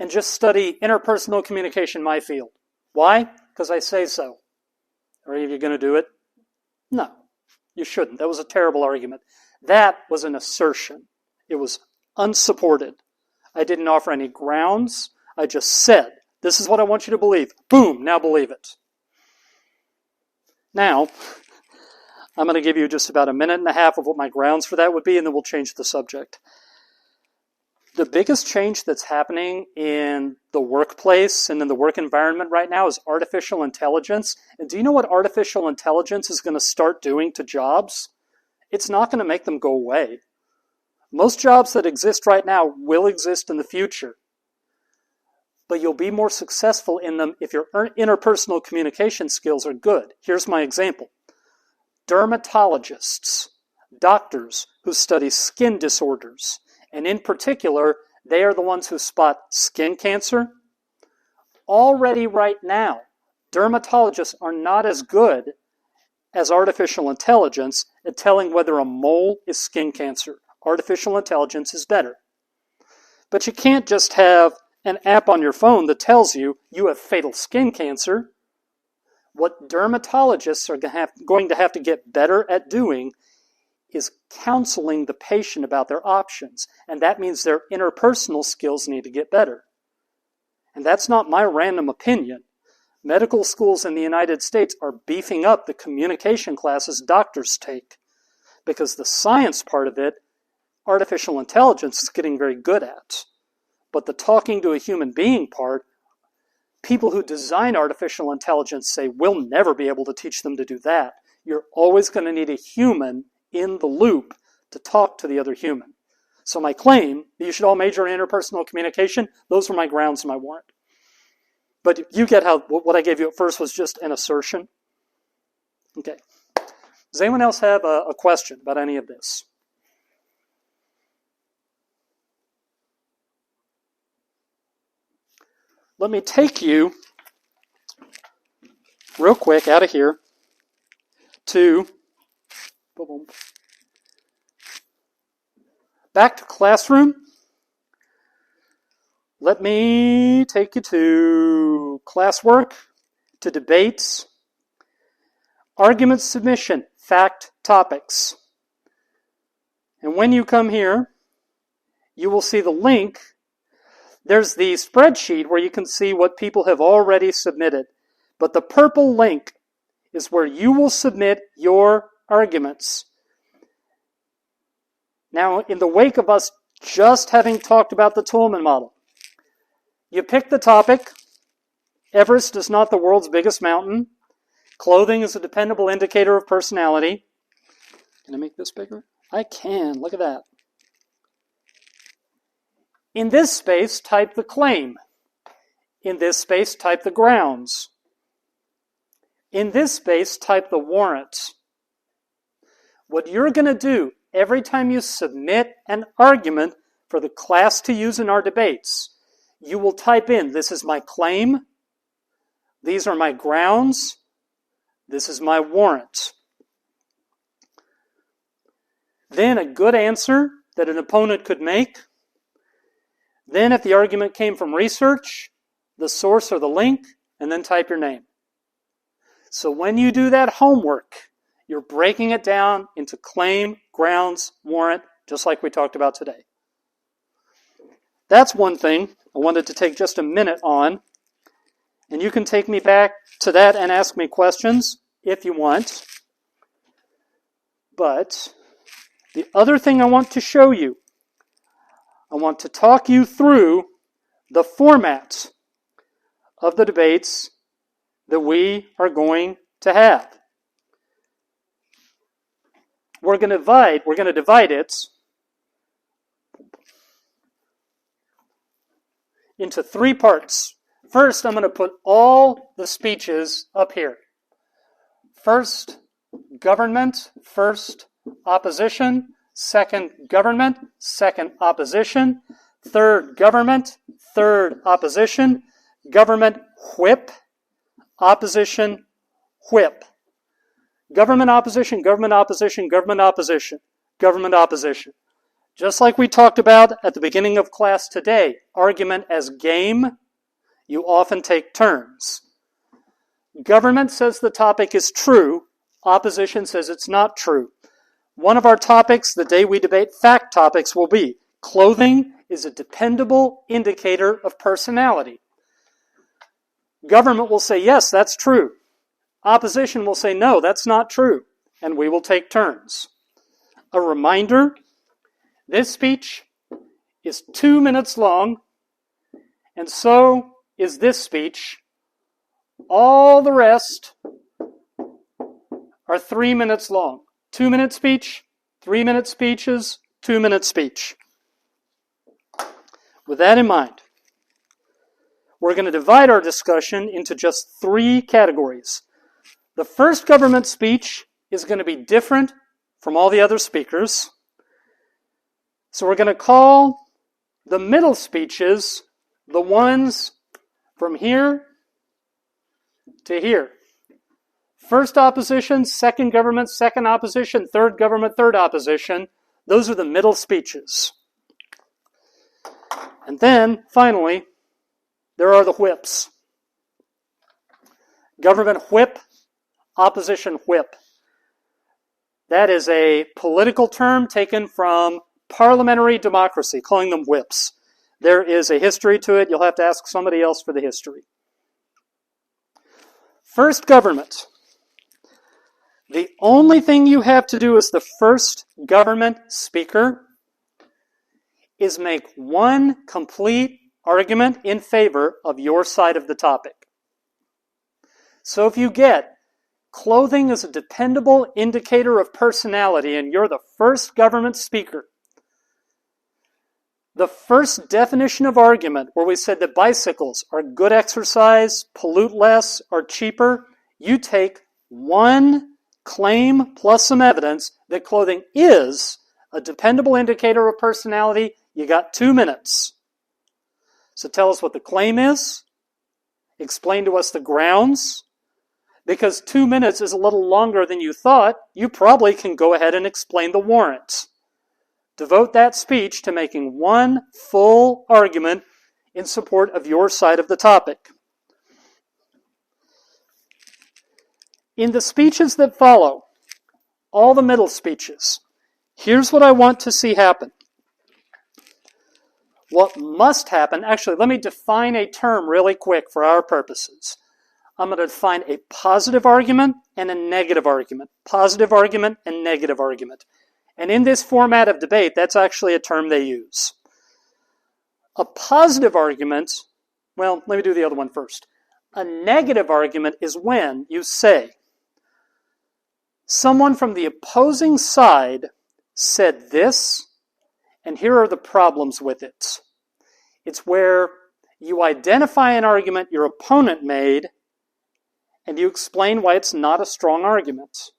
and just study interpersonal communication, my field. Why? Because I say so. Are any of you going to do it? No, you shouldn't. That was a terrible argument. That was an assertion. It was unsupported. I didn't offer any grounds. I just said, this is what I want you to believe. Boom, now believe it. Now, I'm going to give you just about a minute and a half of what my grounds for that would be, and then we'll change the subject. The biggest change that's happening in the workplace and in the work environment right now is artificial intelligence. And do you know what artificial intelligence is going to start doing to jobs? It's not going to make them go away. Most jobs that exist right now will exist in the future. But you'll be more successful in them if your interpersonal communication skills are good. Here's my example. Dermatologists, doctors who study skin disorders, and in particular, they are the ones who spot skin cancer. Already right now, dermatologists are not as good as artificial intelligence at telling whether a mole is skin cancer. Artificial intelligence is better. But you can't just have an app on your phone that tells you you have fatal skin cancer. What dermatologists are going to have to get better at doing is counseling the patient about their options. And that means their interpersonal skills need to get better. And that's not my random opinion. Medical schools in the United States are beefing up the communication classes doctors take because the science part of it, artificial intelligence is getting very good at. But the talking to a human being part, people who design artificial intelligence say, we'll never be able to teach them to do that. You're always going to need a human in the loop to talk to the other human. So my claim that you should all major in interpersonal communication, those were my grounds in my warrant. But you get how what I gave you at first was just an assertion. Okay. Does anyone else have a question about any of this? Let me take you real quick out of here to back to classroom. Let me take you to classwork, to debates, argument submission, fact topics. And when you come here, you will see the link. There's the spreadsheet where you can see what people have already submitted. But the purple link is where you will submit your arguments. Now, in the wake of us just having talked about the Toulmin model, you pick the topic. Everest is not the world's biggest mountain. Clothing is a dependable indicator of personality. Can I make this bigger? I can. Look at that. In this space, type the claim. In this space, type the grounds. In this space, type the warrant. What you're going to do every time you submit an argument for the class to use in our debates, you will type in, this is my claim, these are my grounds, this is my warrant. Then a good answer that an opponent could make. Then if the argument came from research, the source or the link, and then type your name. So when you do that homework, you're breaking it down into claim, grounds, warrant, just like we talked about today. That's one thing I wanted to take just a minute on. And you can take me back to that and ask me questions if you want. But the other thing I want to show you, I want to talk you through the format of the debates that we are going to have. We're going to divide it into 3 parts. First, I'm going to put all the speeches up here. First, government. First, opposition. Second, government. Second, opposition. Third, government. Third, opposition. Government, whip. Opposition, whip. Government opposition, government opposition, government opposition, government opposition. Just like we talked about at the beginning of class today, argument as game, you often take turns. Government says the topic is true. Opposition says it's not true. One of our topics, the day we debate fact topics, will be clothing is a dependable indicator of personality. Government will say, yes, that's true. Opposition will say, no, that's not true. And we will take turns. A reminder, this speech is 2 minutes long, and so is this speech. All the rest are 3 minutes long. 2-minute speech, 3-minute speeches, 2-minute speech. With that in mind, we're going to divide our discussion into just 3 categories. The first government speech is going to be different from all the other speakers. So we're going to call the middle speeches the ones from here to here. First opposition, second government, second opposition, third government, third opposition. Those are the middle speeches. And then, finally, there are the whips. Government whip, opposition whip. That is a political term taken from parliamentary democracy, calling them whips. There is a history to it. You'll have to ask somebody else for the history. First government. The only thing you have to do as the first government speaker is make one complete argument in favor of your side of the topic. So if you get clothing is a dependable indicator of personality and you're the first government speaker, the first definition of argument where we said that bicycles are good exercise, pollute less, are cheaper, you take one claim plus some evidence that clothing is a dependable indicator of personality. You got 2 minutes. So tell us what the claim is. Explain to us the grounds. Because 2 minutes is a little longer than you thought, you probably can go ahead and explain the warrant. Devote that speech to making one full argument in support of your side of the topic. In the speeches that follow, all the middle speeches, here's what I want to see happen. What must happen, actually, let me define a term really quick for our purposes. I'm going to define a positive argument and a negative argument. Positive argument and negative argument. And in this format of debate, that's actually a term they use. A positive argument, well, let me do the other one first. A negative argument is when you say, someone from the opposing side said this, and here are the problems with it. It's where you identify an argument your opponent made, and you explain why it's not a strong argument.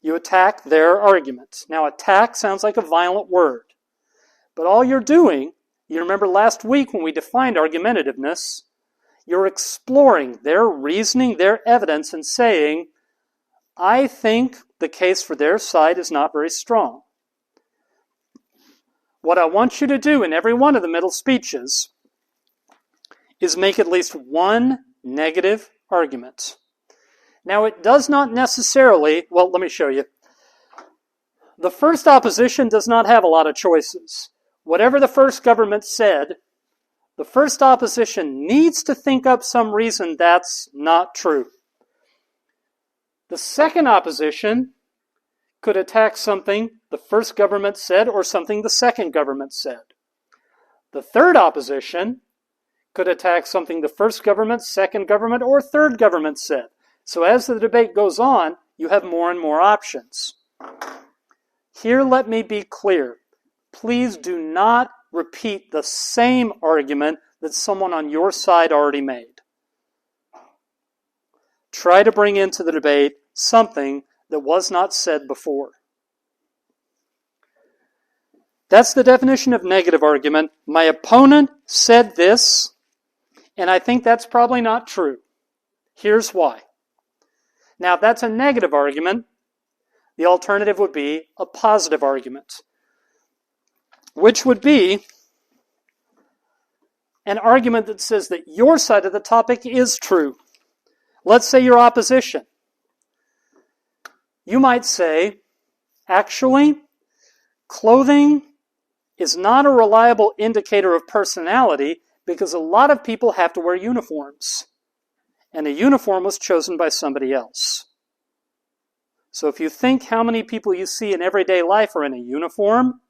You attack their argument. Now, attack sounds like a violent word, but all you're doing, you remember last week when we defined argumentativeness, you're exploring their reasoning, their evidence, and saying, I think the case for their side is not very strong. What I want you to do in every one of the middle speeches is make at least one negative argument. Now, it does not necessarily, well, let me show you. The first opposition does not have a lot of choices. Whatever the first government said, the first opposition needs to think up some reason that's not true. The second opposition could attack something the first government said or something the second government said. The third opposition could attack something the first government, second government, or third government said. So as the debate goes on, you have more and more options. Here, let me be clear. Please do not repeat the same argument that someone on your side already made. Try to bring into the debate something that was not said before. That's the definition of negative argument. My opponent said this, and I think that's probably not true. Here's why. Now, if that's a negative argument, the alternative would be a positive argument, which would be an argument that says that your side of the topic is true. Let's say your opposition. You might say, actually, clothing is not a reliable indicator of personality because a lot of people have to wear uniforms. And a uniform was chosen by somebody else. So if you think how many people you see in everyday life are in a uniform,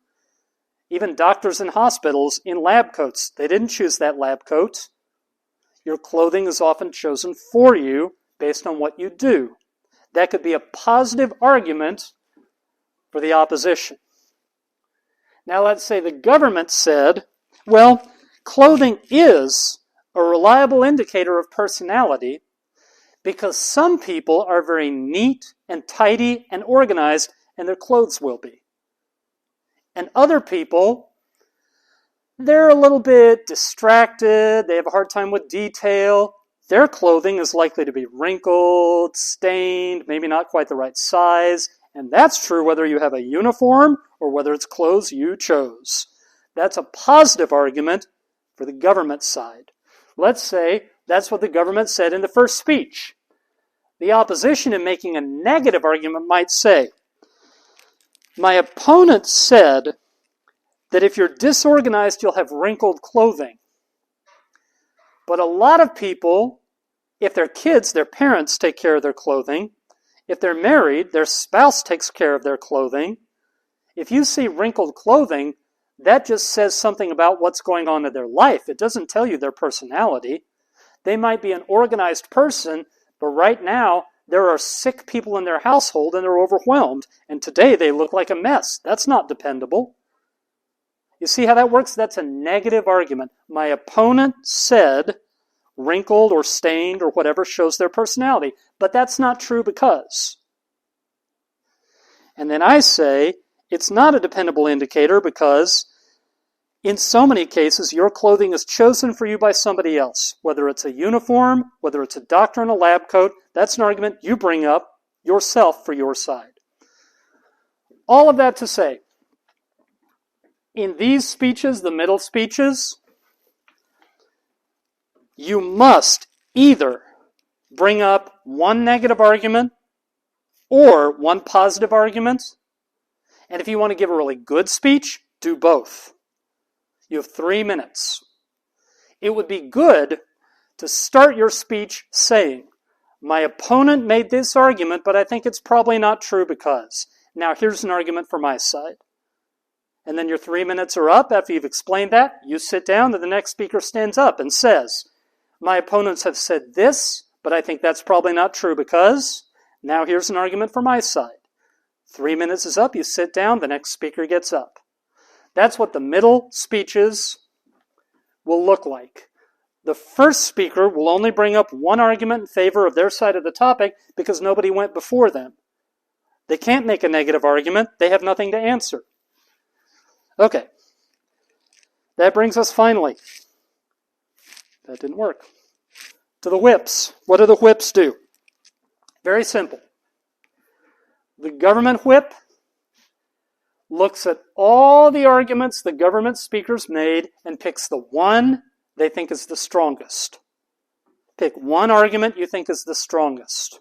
even doctors in hospitals in lab coats, they didn't choose that lab coat. Your clothing is often chosen for you based on what you do. That could be a positive argument for the opposition. Now let's say the government said, well, clothing is a reliable indicator of personality because some people are very neat and tidy and organized, and their clothes will be. And other people, they're a little bit distracted, they have a hard time with detail, their clothing is likely to be wrinkled, stained, maybe not quite the right size, and that's true whether you have a uniform or whether it's clothes you chose. That's a positive argument for the government side. Let's say that's what the government said in the first speech. The opposition in making a negative argument might say, my opponent said that if you're disorganized, you'll have wrinkled clothing. But a lot of people, if they're kids, their parents take care of their clothing. If they're married, their spouse takes care of their clothing. If you see wrinkled clothing, that just says something about what's going on in their life. It doesn't tell you their personality. They might be an organized person, but right now there are sick people in their household and they're overwhelmed. And today they look like a mess. That's not dependable. You see how that works? That's a negative argument. My opponent said wrinkled or stained or whatever shows their personality. But that's not true because. And then I say it's not a dependable indicator because in so many cases, your clothing is chosen for you by somebody else. Whether it's a uniform, whether it's a doctor in a lab coat, that's an argument you bring up yourself for your side. All of that to say, in these speeches, the middle speeches, you must either bring up one negative argument or one positive argument. And if you want to give a really good speech, do both. You have 3 minutes. It would be good to start your speech saying, my opponent made this argument, but I think it's probably not true because. Now here's an argument for my side. And then your 3 minutes are up. After you've explained that, you sit down and the next speaker stands up and says, my opponents have said this, but I think that's probably not true because. Now here's an argument for my side. 3 minutes is up, you sit down, the next speaker gets up. That's what the middle speeches will look like. The first speaker will only bring up one argument in favor of their side of the topic because nobody went before them. They can't make a negative argument. They have nothing to answer. Okay. That brings us finally. That didn't work. To the whips. What do the whips do? Very simple. The government whip looks at all the arguments the government speakers made and picks the one they think is the strongest. Pick one argument you think is the strongest.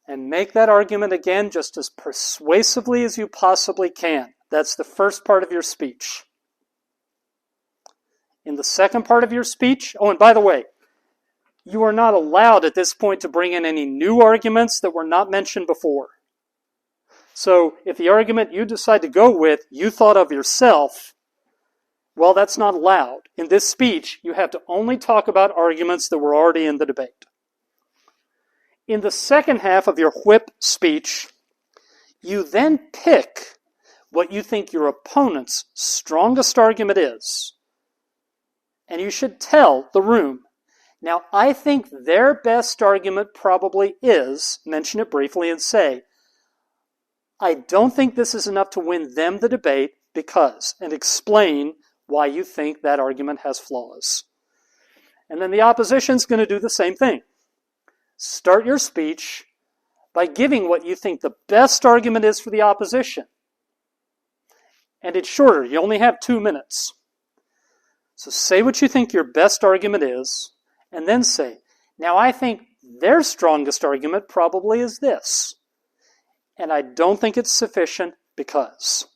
And make that argument again just as persuasively as you possibly can. That's the first part of your speech. In the second part of your speech, oh, and by the way, you are not allowed at this point to bring in any new arguments that were not mentioned before. So if the argument you decide to go with, you thought of yourself, well, that's not allowed. In this speech, you have to only talk about arguments that were already in the debate. In the second half of your whip speech, you then pick what you think your opponent's strongest argument is. And you should tell the room, now I think their best argument probably is, mention it briefly and say, I don't think this is enough to win them the debate because, and explain why you think that argument has flaws. And then the opposition's going to do the same thing. Start your speech by giving what you think the best argument is for the opposition. And it's shorter. You only have 2 minutes. So say what you think your best argument is, and then say, now I think their strongest argument probably is this. And I don't think it's sufficient because.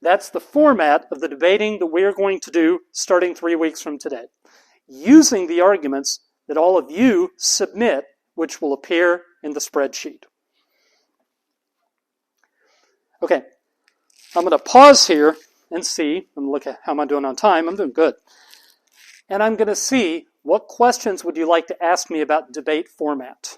That's the format of the debating that we are going to do starting 3 weeks from today, using the arguments that all of you submit, which will appear in the spreadsheet. Okay, I'm going to pause here and see, and look at how am I doing on time. I'm doing good. And I'm going to see what questions would you like to ask me about debate format.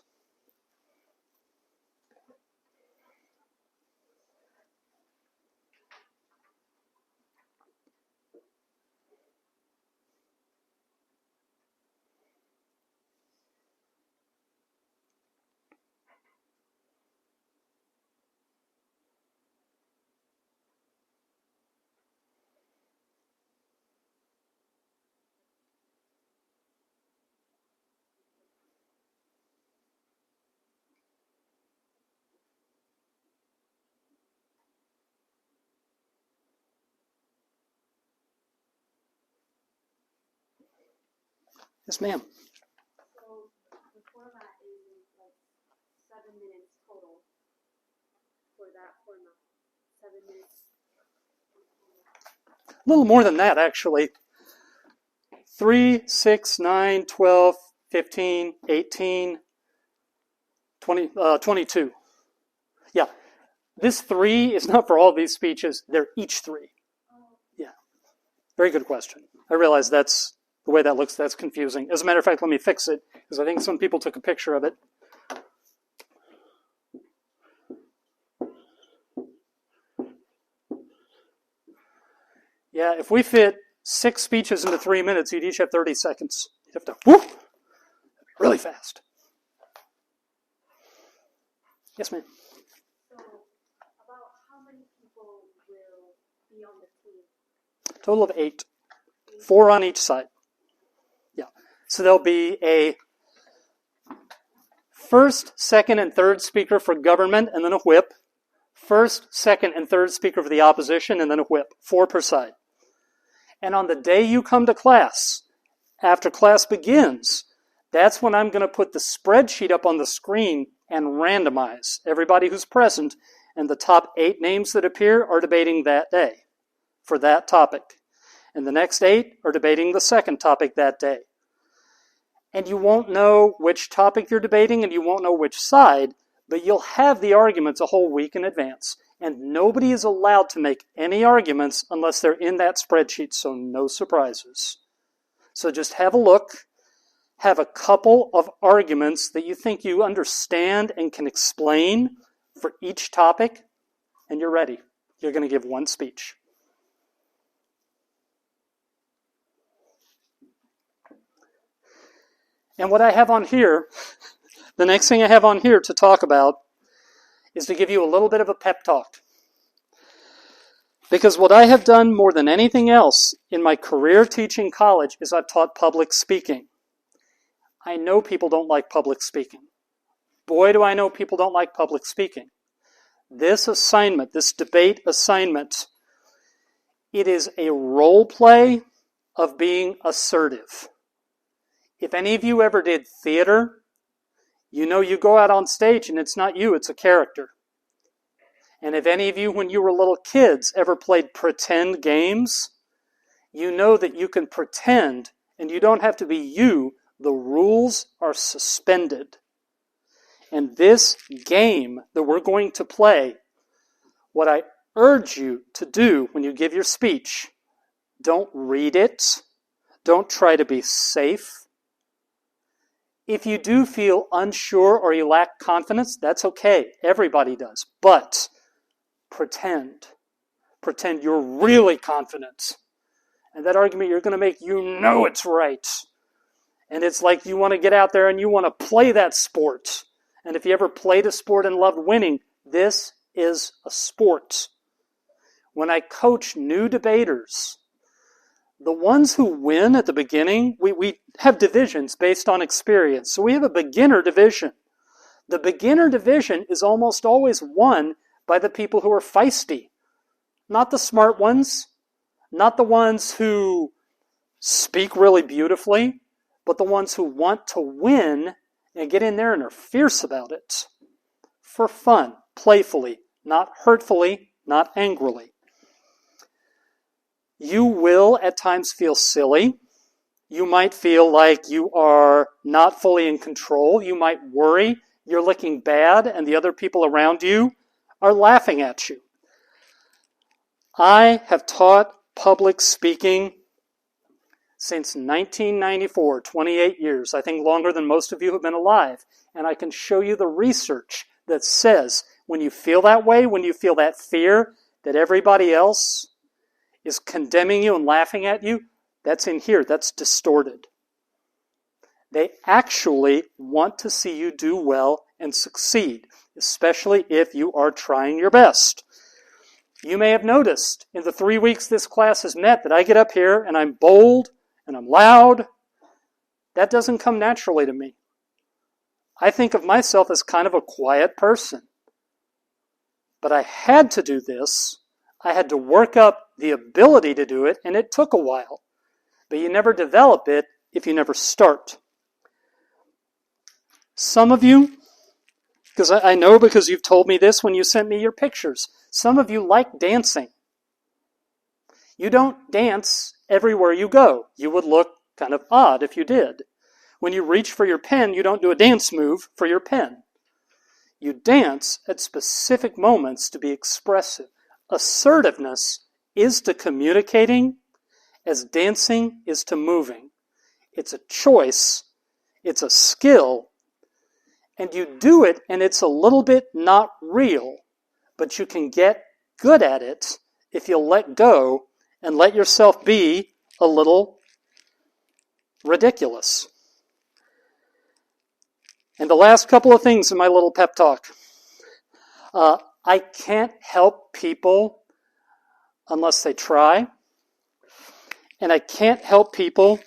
Yes, ma'am. minutes total for that format. 7 minutes. A little more than that, actually. 3, 6, 9, 12, 15, 18, 20, 22. Yeah. This 3 is not for all these speeches. They're each 3. Yeah. Very good question. I realize that's the way that looks. That's confusing. As a matter of fact, let me fix it, because I think some people took a picture of it. Yeah, if we fit 6 speeches into 3 minutes, you'd each have 30 seconds. You'd have to, whoop, really fast. Yes, ma'am. So, about how many people will be on the team? Total of 8. 4 on each side. Yeah. So there'll be a first, second, and third speaker for government, and then a whip. First, second, and third speaker for the opposition, and then a whip. 4 per side. And on the day you come to class, after class begins, that's when I'm going to put the spreadsheet up on the screen and randomize everybody who's present, and the top 8 names that appear are debating that day for that topic. And the next 8 are debating the second topic that day. And you won't know which topic you're debating, and you won't know which side, but you'll have the arguments a whole week in advance. And nobody is allowed to make any arguments unless they're in that spreadsheet, so no surprises. So just have a look, have a couple of arguments that you think you understand and can explain for each topic, and you're ready. You're going to give one speech. And what I have on here, the next thing I have on here to talk about is to give you a little bit of a pep talk. Because what I have done more than anything else in my career teaching college is I've taught public speaking. I know people don't like public speaking. Boy, do I know people don't like public speaking. This assignment, this debate assignment, it is a role play of being assertive. If any of you ever did theater, you know you go out on stage and it's not you, it's a character. And if any of you, when you were little kids, ever played pretend games, you know that you can pretend and you don't have to be you. The rules are suspended. And this game that we're going to play, what I urge you to do when you give your speech, don't read it. Don't try to be safe. If you do feel unsure or you lack confidence, that's okay. Everybody does. But pretend. Pretend you're really confident. And that argument you're going to make, you know it's right. And it's like you want to get out there and you want to play that sport. And if you ever played a sport and loved winning, this is a sport. When I coach new debaters, the ones who win at the beginning, we have divisions based on experience. So we have a beginner division. The beginner division is almost always won by the people who are feisty. Not the smart ones, not the ones who speak really beautifully, but the ones who want to win and get in there and are fierce about it. For fun, playfully, not hurtfully, not angrily. You will at times feel silly. You might feel like you are not fully in control. You might worry you're looking bad and the other people around you are laughing at you. I have taught public speaking since 1994, 28 years, I think longer than most of you have been alive. And I can show you the research that says when you feel that way, when you feel that fear that everybody else is condemning you and laughing at you, that's in here. That's distorted. They actually want to see you do well and succeed, especially if you are trying your best. You may have noticed in the 3 weeks this class has met that I get up here and I'm bold and I'm loud. That doesn't come naturally to me. I think of myself as kind of a quiet person. But I had to do this. I had to work up the ability to do it, and it took a while. But you never develop it if you never start. Some of you Because I know because you've told me this when you sent me your pictures. Some of you like dancing. You don't dance everywhere you go. You would look kind of odd if you did. When you reach for your pen, you don't do a dance move for your pen. You dance at specific moments to be expressive. Assertiveness is to communicating as dancing is to moving. It's a choice. It's a skill. And you do it, and it's a little bit not real, but you can get good at it if you let go and let yourself be a little ridiculous. And the last couple of things in my little pep talk. I can't help people unless they try. And I can't help people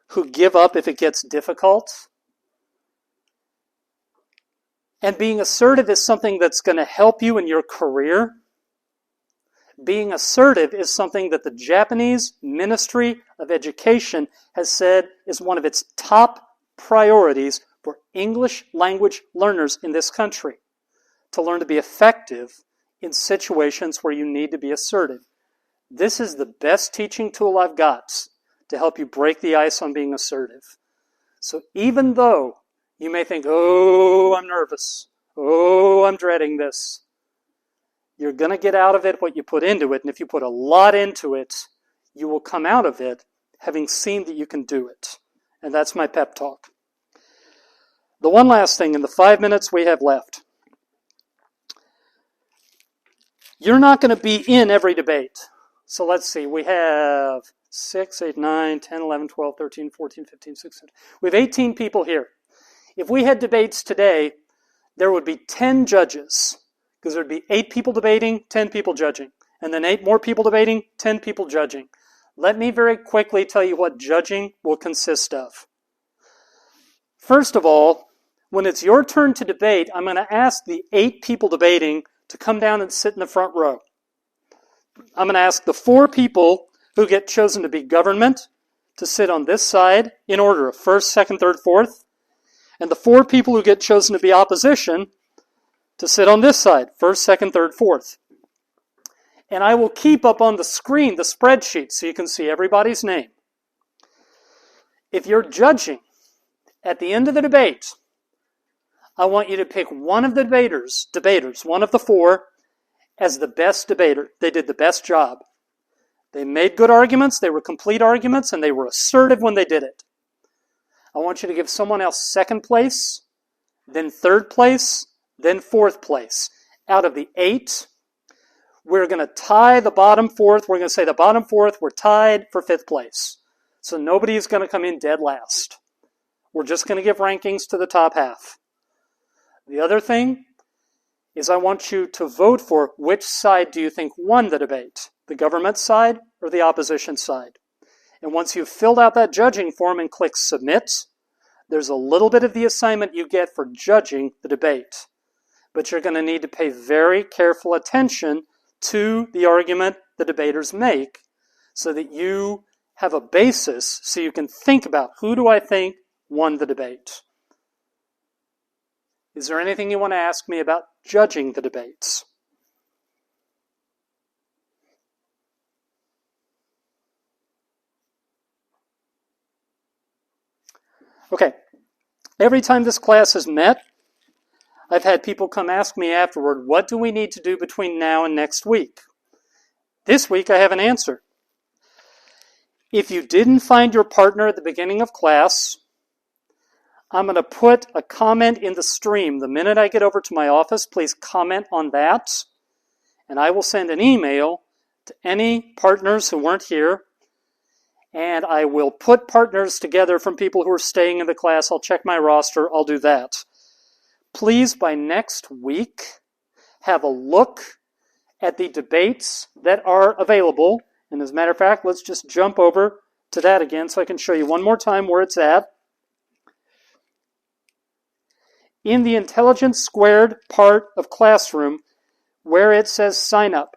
who give up if it gets difficult. And being assertive is something that's going to help you in your career. Being assertive is something that the Japanese Ministry of Education has said is one of its top priorities for English language learners in this country, to learn to be effective in situations where you need to be assertive. This is the best teaching tool I've got to help you break the ice on being assertive. So even though you may think, oh, I'm nervous, oh, I'm dreading this, you're going to get out of it what you put into it, and if you put a lot into it, you will come out of it having seen that you can do it. And that's my pep talk. The one last thing in the 5 minutes we have left. You're not going to be in every debate. So let's see, we have 6, 8, 9, 10, 11, 12, 13, 14, 15, 16. We have 18 people here. If we had debates today, there would be 10 judges, because there would be 8 people debating, 10 people judging. And then 8 more people debating, 10 people judging. Let me very quickly tell you what judging will consist of. First of all, when it's your turn to debate, I'm going to ask the 8 people debating to come down and sit in the front row. I'm going to ask the 4 people who get chosen to be government to sit on this side in order of first, second, third, fourth. And the 4 people who get chosen to be opposition to sit on this side, first, second, third, fourth. And I will keep up on the screen the spreadsheet so you can see everybody's name. If you're judging at the end of the debate, I want you to pick one of the debaters, one of the 4, as the best debater. They did the best job. They made good arguments, they were complete arguments, and they were assertive when they did it. I want you to give someone else second place, then third place, then fourth place. Out of the 8, we're going to tie the bottom 4th. We're going to say the bottom 4th, we're tied for 5th place. So nobody's going to come in dead last. We're just going to give rankings to the top half. The other thing is I want you to vote for which side do you think won the debate, the government side or the opposition side. And once you've filled out that judging form and click submit, there's a little bit of the assignment you get for judging the debate. But you're going to need to pay very careful attention to the argument the debaters make so that you have a basis so you can think about who do I think won the debate. Is there anything you want to ask me about judging the debates? Okay. Every time this class has met, I've had people come ask me afterward, what do we need to do between now and next week? This week I have an answer. If you didn't find your partner at the beginning of class, I'm going to put a comment in the stream. The minute I get over to my office, please comment on that. And I will send an email to any partners who weren't here. And I will put partners together from people who are staying in the class. I'll check my roster. I'll do that. Please, by next week, have a look at the debates that are available. And as a matter of fact, let's just jump over to that again so I can show you one more time where it's at. In the Intelligence Squared part of Classroom, where it says sign up,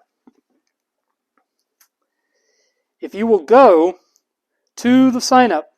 if you will go to the sign up,